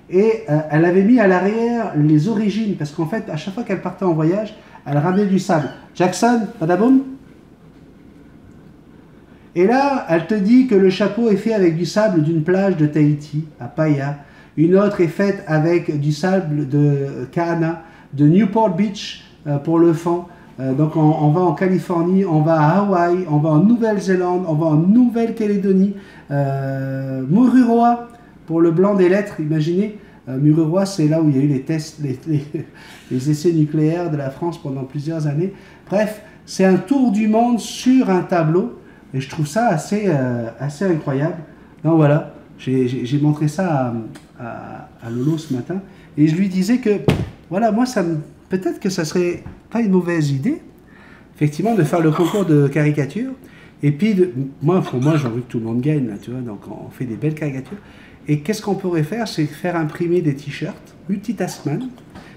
Et elle avait mis à l'arrière les origines, parce qu'en fait, à chaque fois qu'elle partait en voyage, elle ramenait du sable. Jackson, badaboum. Et là, elle te dit que le chapeau est fait avec du sable d'une plage de Tahiti, à Paia. Une autre est faite avec du sable de Kahana, de Newport Beach pour le fond. Donc on va en Californie, on va à Hawaï, on va en Nouvelle-Zélande, on va en Nouvelle-Calédonie. Mururoa pour le blanc des lettres, imaginez. Mururoa, c'est là où il y a eu les tests, les essais nucléaires de la France pendant plusieurs années. Bref, c'est un tour du monde sur un tableau. Et je trouve ça assez incroyable. Donc voilà, j'ai montré ça à Lolo ce matin. Et je lui disais que, voilà, moi, peut-être que ça serait pas une mauvaise idée, effectivement, de faire le concours de caricature. Et puis, pour moi, j'ai envie que tout le monde gagne, là, tu vois. Donc, on fait des belles caricatures. Et qu'est-ce qu'on pourrait faire? C'est faire imprimer des t-shirts multitasman.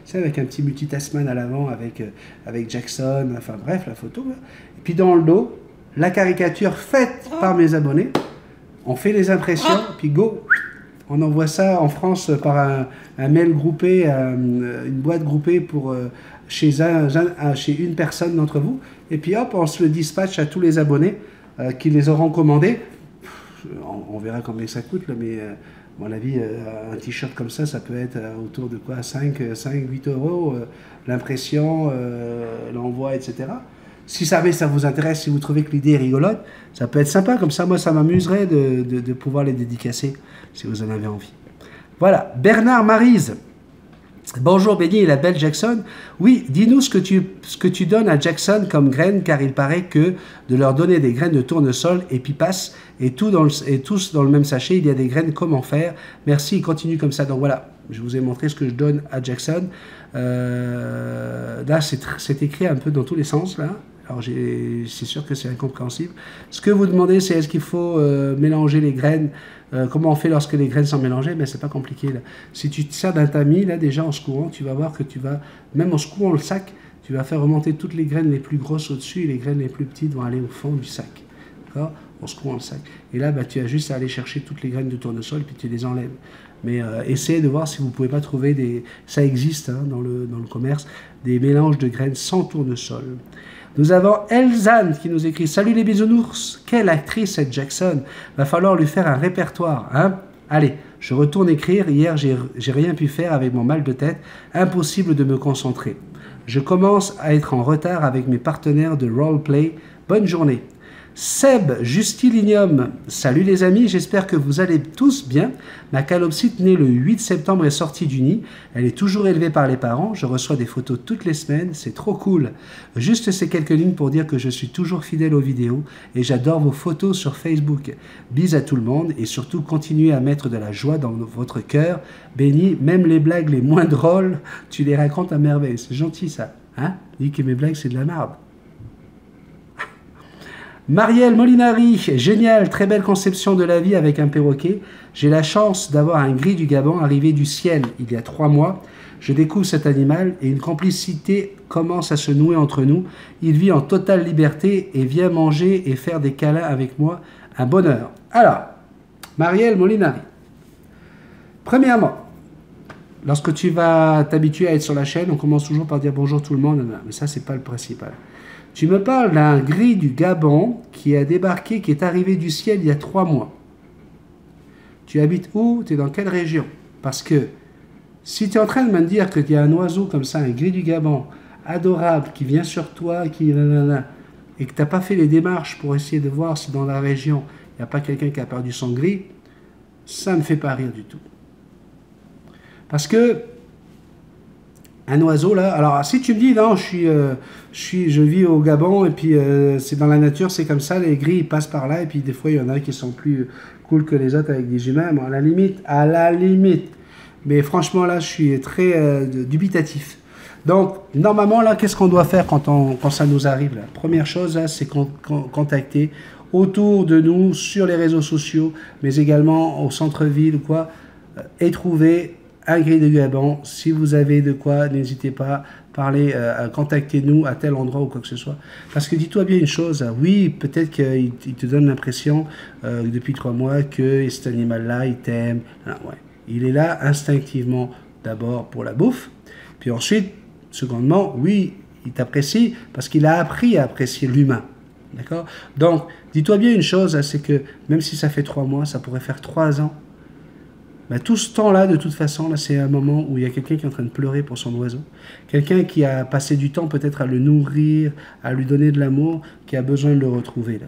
C'est avec un petit multitasman à l'avant, avec Jackson, enfin bref, la photo. Là. Et puis dans le dos, la caricature faite par mes abonnés. On fait les impressions, puis go. On envoie ça en France par un mail groupé, une boîte groupée pour chez une personne d'entre vous. Et puis hop, on se le dispatche à tous les abonnés qui les auront commandés. On verra combien ça coûte, là, mais À mon avis, un t-shirt comme ça peut être autour de quoi 8 euros, l'impression, l'envoi, etc. Si ça vous intéresse, si vous trouvez que l'idée est rigolote, ça peut être sympa. Comme ça, moi, ça m'amuserait de pouvoir les dédicacer, si vous en avez envie. Voilà, Bernard Maryse. Bonjour Benny et la belle Jackson. Oui, dis-nous ce que tu donnes à Jackson comme graines, car il paraît que de leur donner des graines de tournesol et pipasse et tous dans le même sachet, il y a des graines, comment faire? Merci, continue comme ça. Donc voilà, je vous ai montré ce que je donne à Jackson. Là, c'est écrit un peu dans tous les sens, là. Alors, c'est sûr que c'est incompréhensible. Ce que vous demandez, c'est est-ce qu'il faut mélanger les graines? Comment on fait lorsque les graines sont mélangées? Mais c'est pas compliqué, là. Si tu te sers d'un tamis, là, déjà, en secouant, tu vas voir que même en secouant le sac, tu vas faire remonter toutes les graines les plus grosses au-dessus et les graines les plus petites vont aller au fond du sac. D'accord? En secouant le sac. Et là, tu as juste à aller chercher toutes les graines de tournesol, puis tu les enlèves. Mais essayez de voir si vous ne pouvez pas trouver ça existe hein, dans le commerce, des mélanges de graines sans tournesol. Nous avons Elzane qui nous écrit « Salut les bisounours, quelle actrice cette Jackson, va falloir lui faire un répertoire, hein? Allez, je retourne écrire, hier j'ai rien pu faire avec mon mal de tête, impossible de me concentrer. Je commence à être en retard avec mes partenaires de roleplay, bonne journée. » Seb Justilinium, salut les amis, j'espère que vous allez tous bien. Ma calopsite née le 8 septembre est sortie du nid. Elle est toujours élevée par les parents. Je reçois des photos toutes les semaines, c'est trop cool. Juste ces quelques lignes pour dire que je suis toujours fidèle aux vidéos et j'adore vos photos sur Facebook. Bis à tout le monde et surtout continuez à mettre de la joie dans votre cœur. Benny, même les blagues les moins drôles, tu les racontes à merveille. C'est gentil ça. Hein? Dis que mes blagues c'est de la merde. Marielle Molinari, génial, très belle conception de la vie avec un perroquet. J'ai la chance d'avoir un gris du Gabon arrivé du ciel il y a 3 mois. Je découvre cet animal et une complicité commence à se nouer entre nous. Il vit en totale liberté et vient manger et faire des câlins avec moi. Un bonheur. Alors, Marielle Molinari. Premièrement, lorsque tu vas t'habituer à être sur la chaîne, on commence toujours par dire bonjour tout le monde. Mais ça, c'est pas le principal. Tu me parles d'un gris du Gabon qui a débarqué, qui est arrivé du ciel il y a 3 mois. Tu habites où? Tu es dans quelle région? Parce que si tu es en train de me dire qu'il y a un oiseau comme ça, un gris du Gabon, adorable, qui vient sur toi, et que tu n'as pas fait les démarches pour essayer de voir si dans la région, il n'y a pas quelqu'un qui a perdu son gris, ça ne me fait pas rire du tout. Parce que un oiseau là, alors si tu me dis non, je vis au Gabon et puis c'est dans la nature, c'est comme ça, les gris ils passent par là et puis des fois il y en a qui sont plus cool que les autres avec des humains, bon, à la limite. Mais franchement là, je suis très dubitatif. Donc normalement là, qu'est-ce qu'on doit faire quand ça nous arrive là? Première chose là, c'est contacter autour de nous sur les réseaux sociaux, mais également au centre-ville ou quoi, et trouver un gris de Gabon. Si vous avez de quoi, n'hésitez pas, contactez-nous à tel endroit ou quoi que ce soit. Parce que dis-toi bien une chose, oui, peut-être qu'il te donne l'impression depuis 3 mois que cet animal-là, il t'aime. Ouais. Il est là instinctivement, d'abord pour la bouffe, puis ensuite, secondement, oui, il t'apprécie parce qu'il a appris à apprécier l'humain. D'accord? Donc, dis-toi bien une chose, c'est que même si ça fait 3 mois, ça pourrait faire 3 ans. Ben, tout ce temps-là, de toute façon, là, c'est un moment où il y a quelqu'un qui est en train de pleurer pour son oiseau. Quelqu'un qui a passé du temps peut-être à le nourrir, à lui donner de l'amour, qui a besoin de le retrouver. Là.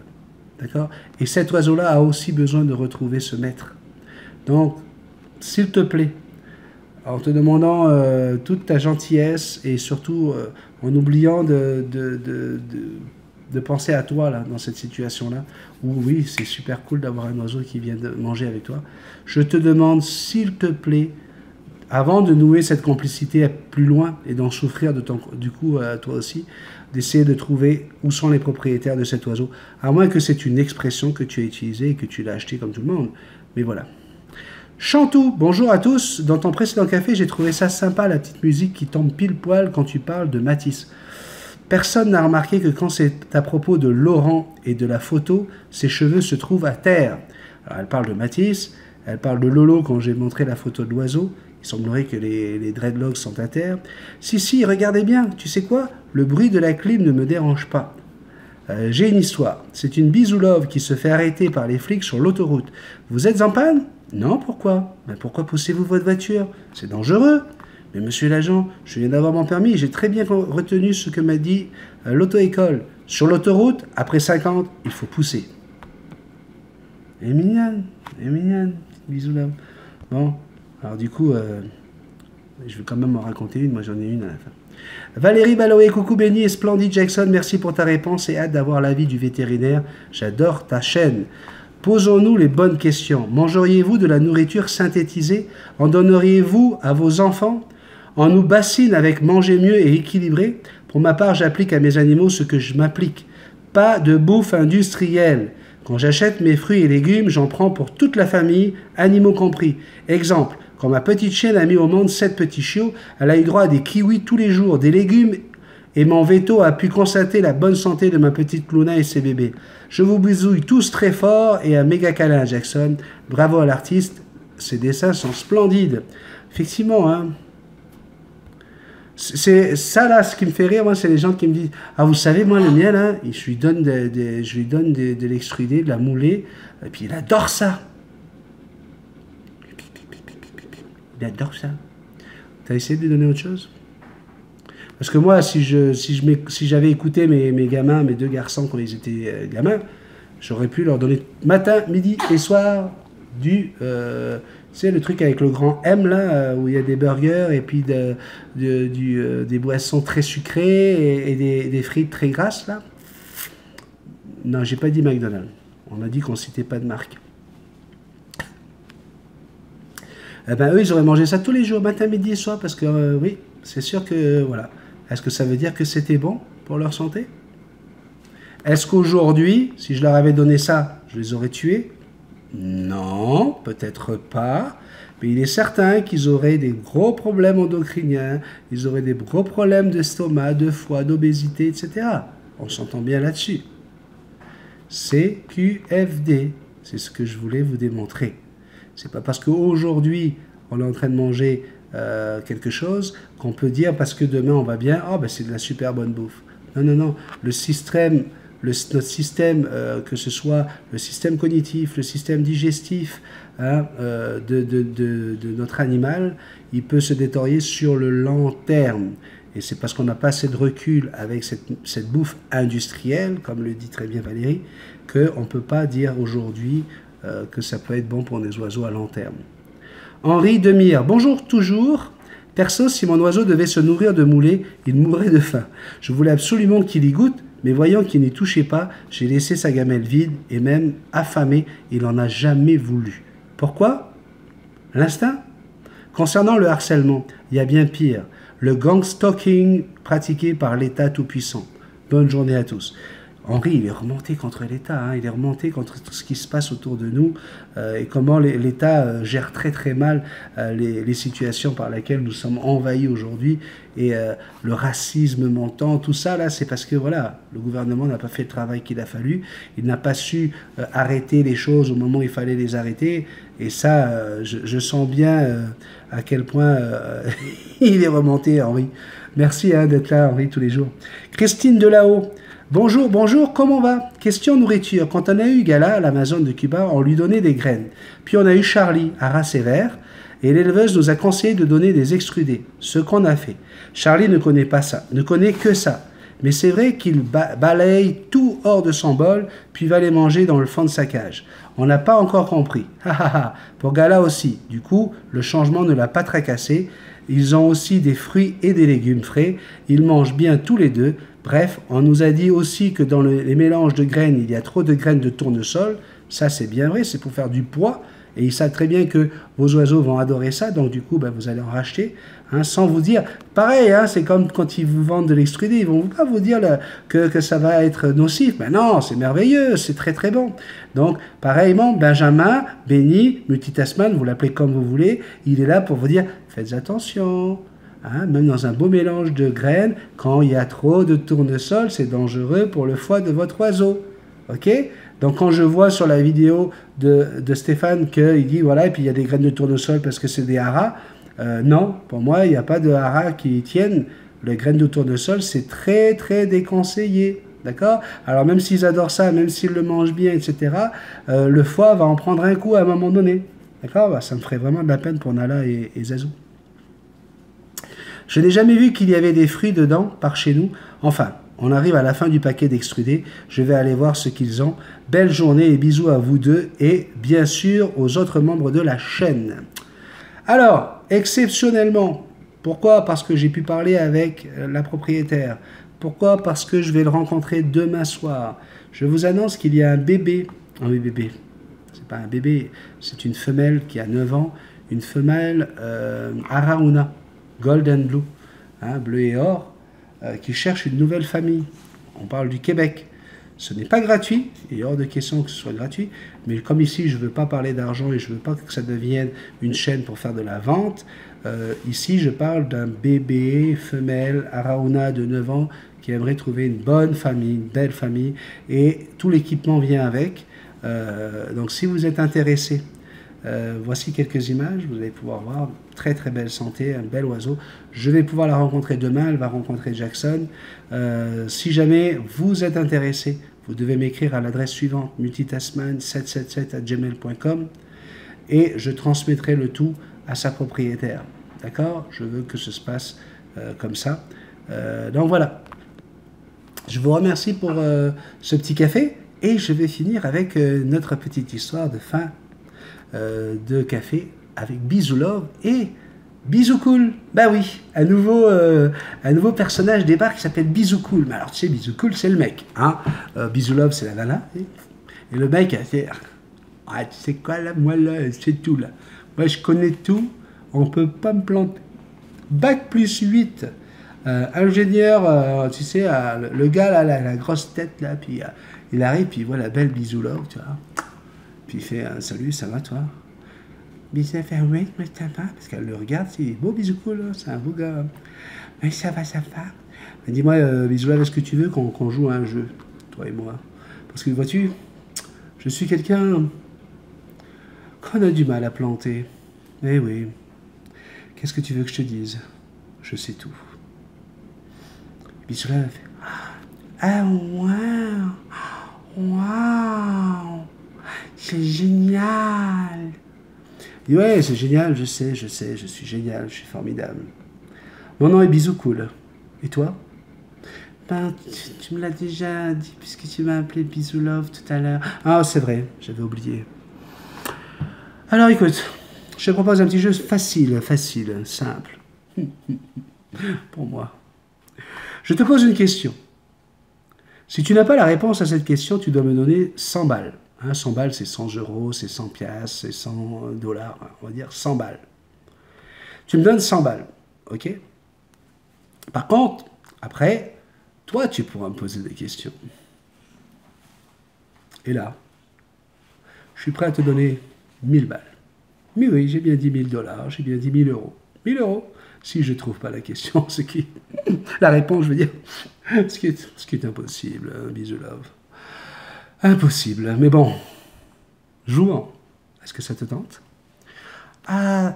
D'accord? Et cet oiseau-là a aussi besoin de retrouver ce maître. Donc, s'il te plaît, en te demandant toute ta gentillesse et surtout en oubliant de penser à toi là, dans cette situation-là, où oui, c'est super cool d'avoir un oiseau qui vient de manger avec toi. Je te demande, s'il te plaît, avant de nouer cette complicité plus loin et d'en souffrir du coup toi aussi, d'essayer de trouver où sont les propriétaires de cet oiseau, à moins que c'est une expression que tu as utilisée et que tu l'as achetée comme tout le monde. Mais voilà. Chantou, bonjour à tous. Dans ton précédent café, j'ai trouvé ça sympa, la petite musique qui tombe pile poil quand tu parles de Matisse. Personne n'a remarqué que quand c'est à propos de Laurent et de la photo, ses cheveux se trouvent à terre. Alors, elle parle de Matisse, elle parle de Lolo quand j'ai montré la photo de l'oiseau. Il semblerait que les dreadlocks sont à terre. Si, regardez bien, tu sais quoi? Le bruit de la clim ne me dérange pas. J'ai une histoire. C'est une bisoulove qui se fait arrêter par les flics sur l'autoroute. Vous êtes en panne? Non, pourquoi? Ben pourquoi poussez-vous votre voiture? C'est dangereux. Mais monsieur l'agent, je viens d'avoir mon permis, j'ai très bien retenu ce que m'a dit l'auto-école. Sur l'autoroute, après 50, il faut pousser. Elle est mignonne, bisous là. Bon, alors du coup, je vais quand même en raconter une, moi j'en ai une à la fin. Valérie Baloé, coucou Benny et Splendid Jackson, merci pour ta réponse et hâte d'avoir l'avis du vétérinaire. J'adore ta chaîne. Posons-nous les bonnes questions. Mangeriez-vous de la nourriture synthétisée? En donneriez-vous à vos enfants? On nous bassine avec manger mieux et équilibré. Pour ma part, j'applique à mes animaux ce que je m'applique. Pas de bouffe industrielle. Quand j'achète mes fruits et légumes, j'en prends pour toute la famille, animaux compris. Exemple, quand ma petite chienne a mis au monde 7 petits chiots, elle a eu droit à des kiwis tous les jours, des légumes, et mon veto a pu constater la bonne santé de ma petite Luna et ses bébés. Je vous bisouille tous très fort et un méga câlin à Jackson. Bravo à l'artiste, ses dessins sont splendides. Effectivement, hein. C'est ça là, ce qui me fait rire, moi, c'est les gens qui me disent « Ah, vous savez, moi, le mien, là, je lui donne de l'extrudé, de la moulée, et puis il adore ça. Il adore ça. T'as essayé de lui donner autre chose ?» Parce que moi, si j'avais écouté mes gamins, mes 2 garçons quand ils étaient gamins, j'aurais pu leur donner matin, midi et soir du... tu sais, le truc avec le grand M, là, où il y a des burgers et puis des boissons très sucrées et des frites très grasses, là. Non, j'ai pas dit McDonald's. On a dit qu'on citait pas de marque. Eh ben, eux, ils auraient mangé ça tous les jours, matin, midi et soir, parce que, oui, c'est sûr que, voilà. Est-ce que ça veut dire que c'était bon pour leur santé? Est-ce qu'aujourd'hui, si je leur avais donné ça, je les aurais tués? Non, peut-être pas, mais il est certain qu'ils auraient des gros problèmes endocriniens, ils auraient des gros problèmes d'estomac, de foie, d'obésité, etc. On s'entend bien là-dessus. C'est QFD, c'est ce que je voulais vous démontrer. C'est pas parce qu'aujourd'hui on est en train de manger quelque chose qu'on peut dire parce que demain on va bien, oh ben c'est de la super bonne bouffe. Non, non, non, notre système, que ce soit le système cognitif, le système digestif hein, de notre animal, il peut se détériorer sur le long terme. Et c'est parce qu'on n'a pas assez de recul avec cette bouffe industrielle, comme le dit très bien Valérie, qu'on ne peut pas dire aujourd'hui que ça peut être bon pour des oiseaux à long terme. Henri Demire, bonjour toujours. Perso, si mon oiseau devait se nourrir de moulets, il mourrait de faim. Je voulais absolument qu'il y goûte, mais voyant qu'il n'y touchait pas, j'ai laissé sa gamelle vide et même affamé, il n'en a jamais voulu. Pourquoi? L'instinct? Concernant le harcèlement, il y a bien pire. Le gang-stalking pratiqué par l'État tout-puissant. Bonne journée à tous. Henri, il est remonté contre l'État, hein, il est remonté contre tout ce qui se passe autour de nous et comment l'État gère très très mal les situations par lesquelles nous sommes envahis aujourd'hui et le racisme montant, tout ça là, c'est parce que voilà, le gouvernement n'a pas fait le travail qu'il a fallu, il n'a pas su arrêter les choses au moment où il fallait les arrêter et ça, je sens bien à quel point il est remonté, Henri. Merci hein, d'être là, Henri, tous les jours. Christine Delahaut. Bonjour, bonjour, comment va? Question nourriture. Quand on a eu Gala à l'Amazon de Cuba, on lui donnait des graines. Puis on a eu Charlie à ras sévère et l'éleveuse nous a conseillé de donner des extrudés. Ce qu'on a fait. Charlie ne connaît pas ça, ne connaît que ça. Mais c'est vrai qu'il balaye tout hors de son bol, puis va les manger dans le fond de sa cage. On n'a pas encore compris. Pour Gala aussi. Du coup, le changement ne l'a pas tracassé. Ils ont aussi des fruits et des légumes frais. Ils mangent bien tous les deux. Bref, on nous a dit aussi que dans les mélanges de graines, il y a trop de graines de tournesol. Ça, c'est bien vrai, c'est pour faire du poids. Et ils savent très bien que vos oiseaux vont adorer ça. Donc, du coup, ben, vous allez en racheter hein, sans vous dire... Pareil, hein, c'est comme quand ils vous vendent de l'extrudé. Ils ne vont pas vous dire là, que ça va être nocif. Mais non, c'est merveilleux, c'est très, très bon. Donc, pareillement, Benjamin, Benny, Multitasman, vous l'appelez comme vous voulez, il est là pour vous dire, faites attention. Hein, même dans un beau mélange de graines, quand il y a trop de tournesol, c'est dangereux pour le foie de votre oiseau. Ok? Donc quand je vois sur la vidéo de Stéphane qu'il dit voilà, et puis il y a des graines de tournesol parce que c'est des haras, non, pour moi, il n'y a pas de haras qui tiennent. Les graines de tournesol, c'est très très déconseillé. d'accord? Alors même s'ils adorent ça, même s'ils le mangent bien, etc., le foie va en prendre un coup à un moment donné, d'accord? Bah, ça me ferait vraiment de la peine pour Nala et Zazou. Je n'ai jamais vu qu'il y avait des fruits dedans par chez nous. Enfin, on arrive à la fin du paquet d'extrudés. Je vais aller voir ce qu'ils ont. Belle journée et bisous à vous deux et bien sûr aux autres membres de la chaîne. Alors, exceptionnellement, pourquoi? Parce que j'ai pu parler avec la propriétaire. Pourquoi? Parce que je vais le rencontrer demain soir. Je vous annonce qu'il y a un bébé. Ah oui, bébé. C'est pas un bébé, c'est une femelle qui a 9 ans. Une femelle Arauna. Golden Blue, hein, bleu et or, qui cherche une nouvelle famille. On parle du Québec. Ce n'est pas gratuit, il est hors de question que ce soit gratuit, mais comme ici je ne veux pas parler d'argent et je ne veux pas que ça devienne une chaîne pour faire de la vente, ici je parle d'un bébé femelle Arauna de 9 ans qui aimerait trouver une bonne famille, une belle famille, et tout l'équipement vient avec. Donc si vous êtes intéressé, voici quelques images, vous allez pouvoir voir, très très belle santé, un bel oiseau. Je vais pouvoir la rencontrer demain, elle va rencontrer Jackson. Si jamais vous êtes intéressé, vous devez m'écrire à l'adresse suivante, multitasman777@gmail.com, et je transmettrai le tout à sa propriétaire. D'accord? Je veux que ce se passe comme ça. Donc voilà. Je vous remercie pour ce petit café, et je vais finir avec notre petite histoire de fin de café avec Bisou Love et Bisou Cool. Bah oui, un nouveau personnage débarque qui s'appelle Bisou Cool. Mais alors tu sais, Bisou Cool c'est le mec, hein. Bisou Love c'est la nana, et le mec c'est ah, tu sais quoi là, moi là c'est tout là. Moi je connais tout, on peut pas me planter. Bac plus 8, ingénieur, tu sais, le gars là, la grosse tête là, puis il arrive, puis il voit la belle Bisou Love, tu vois. Puis il fait salut, ça va toi? Bisou, fait oui, mais ça va? Parce qu'elle le regarde, c'est beau Bisou Cool, c'est un beau gars. Mais ça va, ça va. Dis-moi, Bisou, est-ce que tu veux qu'on joue à un jeu, toi et moi? Parce que vois-tu, je suis quelqu'un qu'on a du mal à planter. Eh oui. Qu'est-ce que tu veux que je te dise? Je sais tout. Bisou, fait ah, waouh! Waouh! C'est génial! Ouais, c'est génial, je sais, je suis génial, je suis formidable. Mon nom est Bisou Cool. Et toi? Ben, tu me l'as déjà dit, puisque tu m'as appelé Bisou Love tout à l'heure. Ah, c'est vrai, j'avais oublié. Alors écoute, je te propose un petit jeu facile, simple. Pour moi. Je te pose une question. Si tu n'as pas la réponse à cette question, tu dois me donner 100 balles. Hein, 100 balles, c'est 100 euros, c'est 100 piastres, c'est 100 dollars, on va dire 100 balles. Tu me donnes 100 balles, ok? Par contre, après, toi, tu pourras me poser des questions. Et là, je suis prêt à te donner 1000 balles. Mais oui, j'ai bien dit 1000 dollars, j'ai bien dit 1000 euros. 1000 euros, si je ne trouve pas la question, la réponse, je veux dire, ce qui est impossible, Bisou Love. Impossible, mais bon, jouons. Est-ce que ça te tente? Je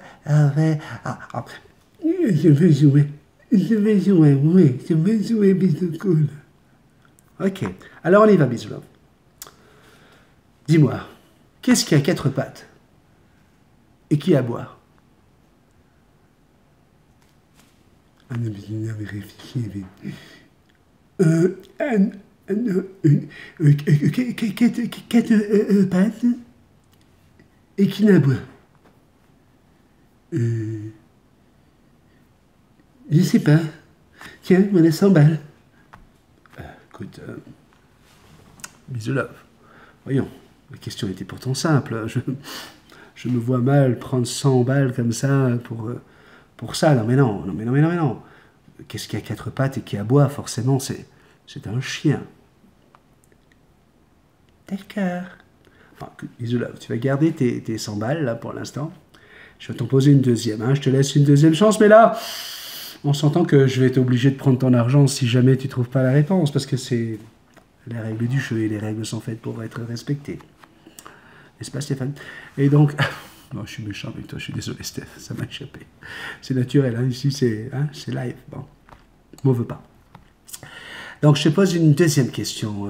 vais jouer, oui, je vais jouer, Bisou Cool. Ok, alors on y va, Bisou Love. Dis-moi, qu'est-ce qui a 4 pattes et qui aboie? Quatre pattes et qui n'aboie. Je sais pas. Tiens, on a 100 balles. Écoute, Bisou Love. Voyons, la question était pourtant simple. Je me vois mal prendre 100 balles comme ça pour ça. Non mais non. Qu'est-ce qui a 4 pattes et qui aboie? Forcément, c'est un chien. D'accord. Enfin, Bisou Love, tu vas garder tes 100 balles là pour l'instant. Je vais t'en poser une deuxième. Hein. Je te laisse une deuxième chance, mais là, on s'entend que je vais être obligé de prendre ton argent si jamais tu ne trouves pas la réponse, parce que c'est les règles du jeu et les règles sont faites pour être respectées. N'est-ce pas, Stéphane? Et donc, non, je suis méchant avec toi, je suis désolé, Steph, ça m'a échappé. C'est naturel, hein, ici c'est live. Bon, m'en veux pas. Donc, je te pose une deuxième question,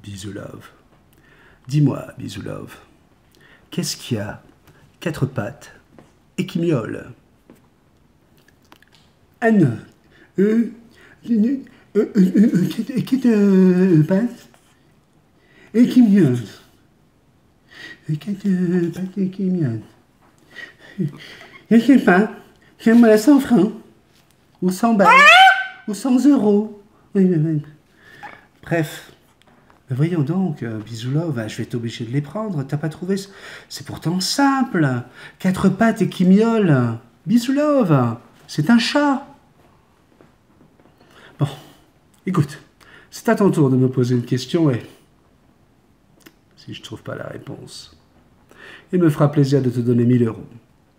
Bisou Love. Dis-moi, Bisou Love, qu'est-ce qui a 4 pattes et qui miaule? Anne, quatre pattes et qui miaule. 4 pattes et qui miaule. Je ne sais pas, j'aimerais 100 francs, ou 100 balles, ou 100 euros. Bref. Voyons donc, Bisou Love, je vais être obligé de les prendre. T'as pas trouvé? C'est pourtant simple. 4 pattes et qui miaule. Bisou Love, c'est un chat. Bon, écoute, c'est à ton tour de me poser une question et si je trouve pas la réponse, il me fera plaisir de te donner 1000 euros.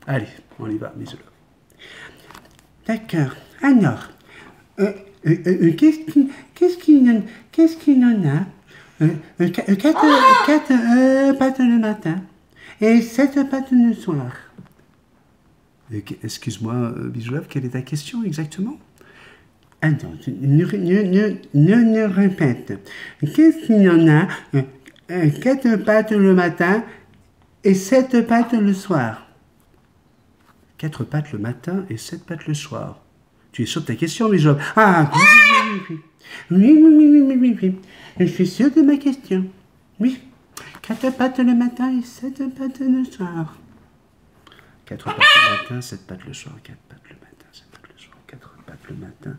Allez, on y va, Bisou Love. D'accord. Alors, qu'est-ce qu'il en a? 4 pattes le matin et 7 pattes le soir. Excuse-moi, Bisou Love, quelle est ta question exactement? Attends, ne répète. Qu'est-ce qu'il y en a? 4 pattes le matin et 7 pattes le soir. 4 pattes le matin et 7 pattes le soir. Tu es sûr de ta question, Bisou Love? Ah, oui. Je suis sûr de ma question. Oui. 4 pattes le matin et 7 pattes le soir. 4 pattes le matin, 7 pattes le soir. 4 pattes le matin, 7 pattes le soir. 4 pattes le matin,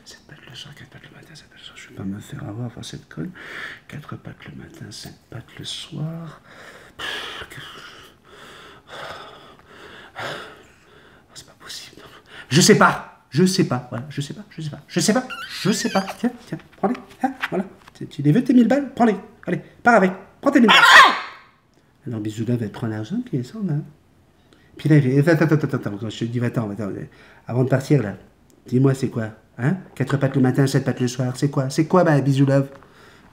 7 pattes le soir. 4 pattes le matin, 7 pattes le soir. Je ne vais pas me faire avoir par cette conne. 4 pattes le matin, 7 pattes le soir. C'est pas possible. Je sais pas. Voilà, je sais pas. Tiens, prends-les. Hein, voilà. Tu les veux, tes 1000 balles? Prends-les. Allez, pars avec. Prends tes 1000 balles. Alors, Bisou Love, elle prend l'argent, puis elle s'en va. Puis là, il fait, attends, je te dis, attends, avant de partir, là, dis-moi, c'est quoi? Hein? 4 pattes le matin, 7 pattes le soir, c'est quoi? C'est quoi, Bisou Love?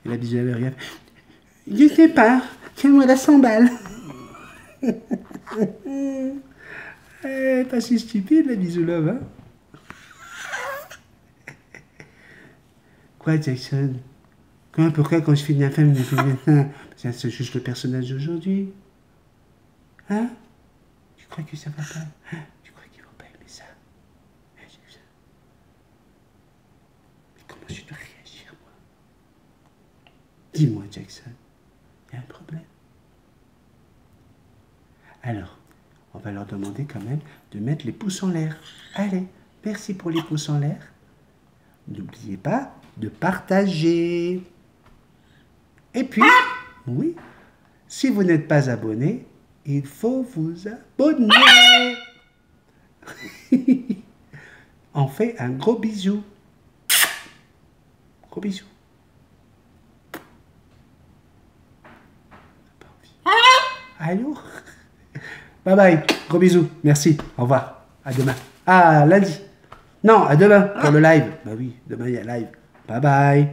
Et là, Bisou Love, regarde. Je sais pas. Tiens-moi la 100 balles. Pas si stupide, la Bisou Love, hein? Quoi, Jackson? Pourquoi quand je finis un film, je fais ça? C'est juste le personnage d'aujourd'hui. Hein? Tu crois que ça va pas? Hein? Tu crois qu'ils vont pas aimer ça? Hein, Jackson? Mais comment je dois réagir, moi? Dis-moi, Jackson. Il y a un problème? Alors, on va leur demander quand même de mettre les pouces en l'air. Allez, merci pour les pouces en l'air. N'oubliez pas de partager. Et puis, oui, si vous n'êtes pas abonné, il faut vous abonner. On fait un gros bisou. Gros bisou. Allô? Bye bye. Gros bisous. Merci. Au revoir. À demain. Ah, lundi. Non, à demain pour le live. Bah oui, demain il y a live. Bye bye.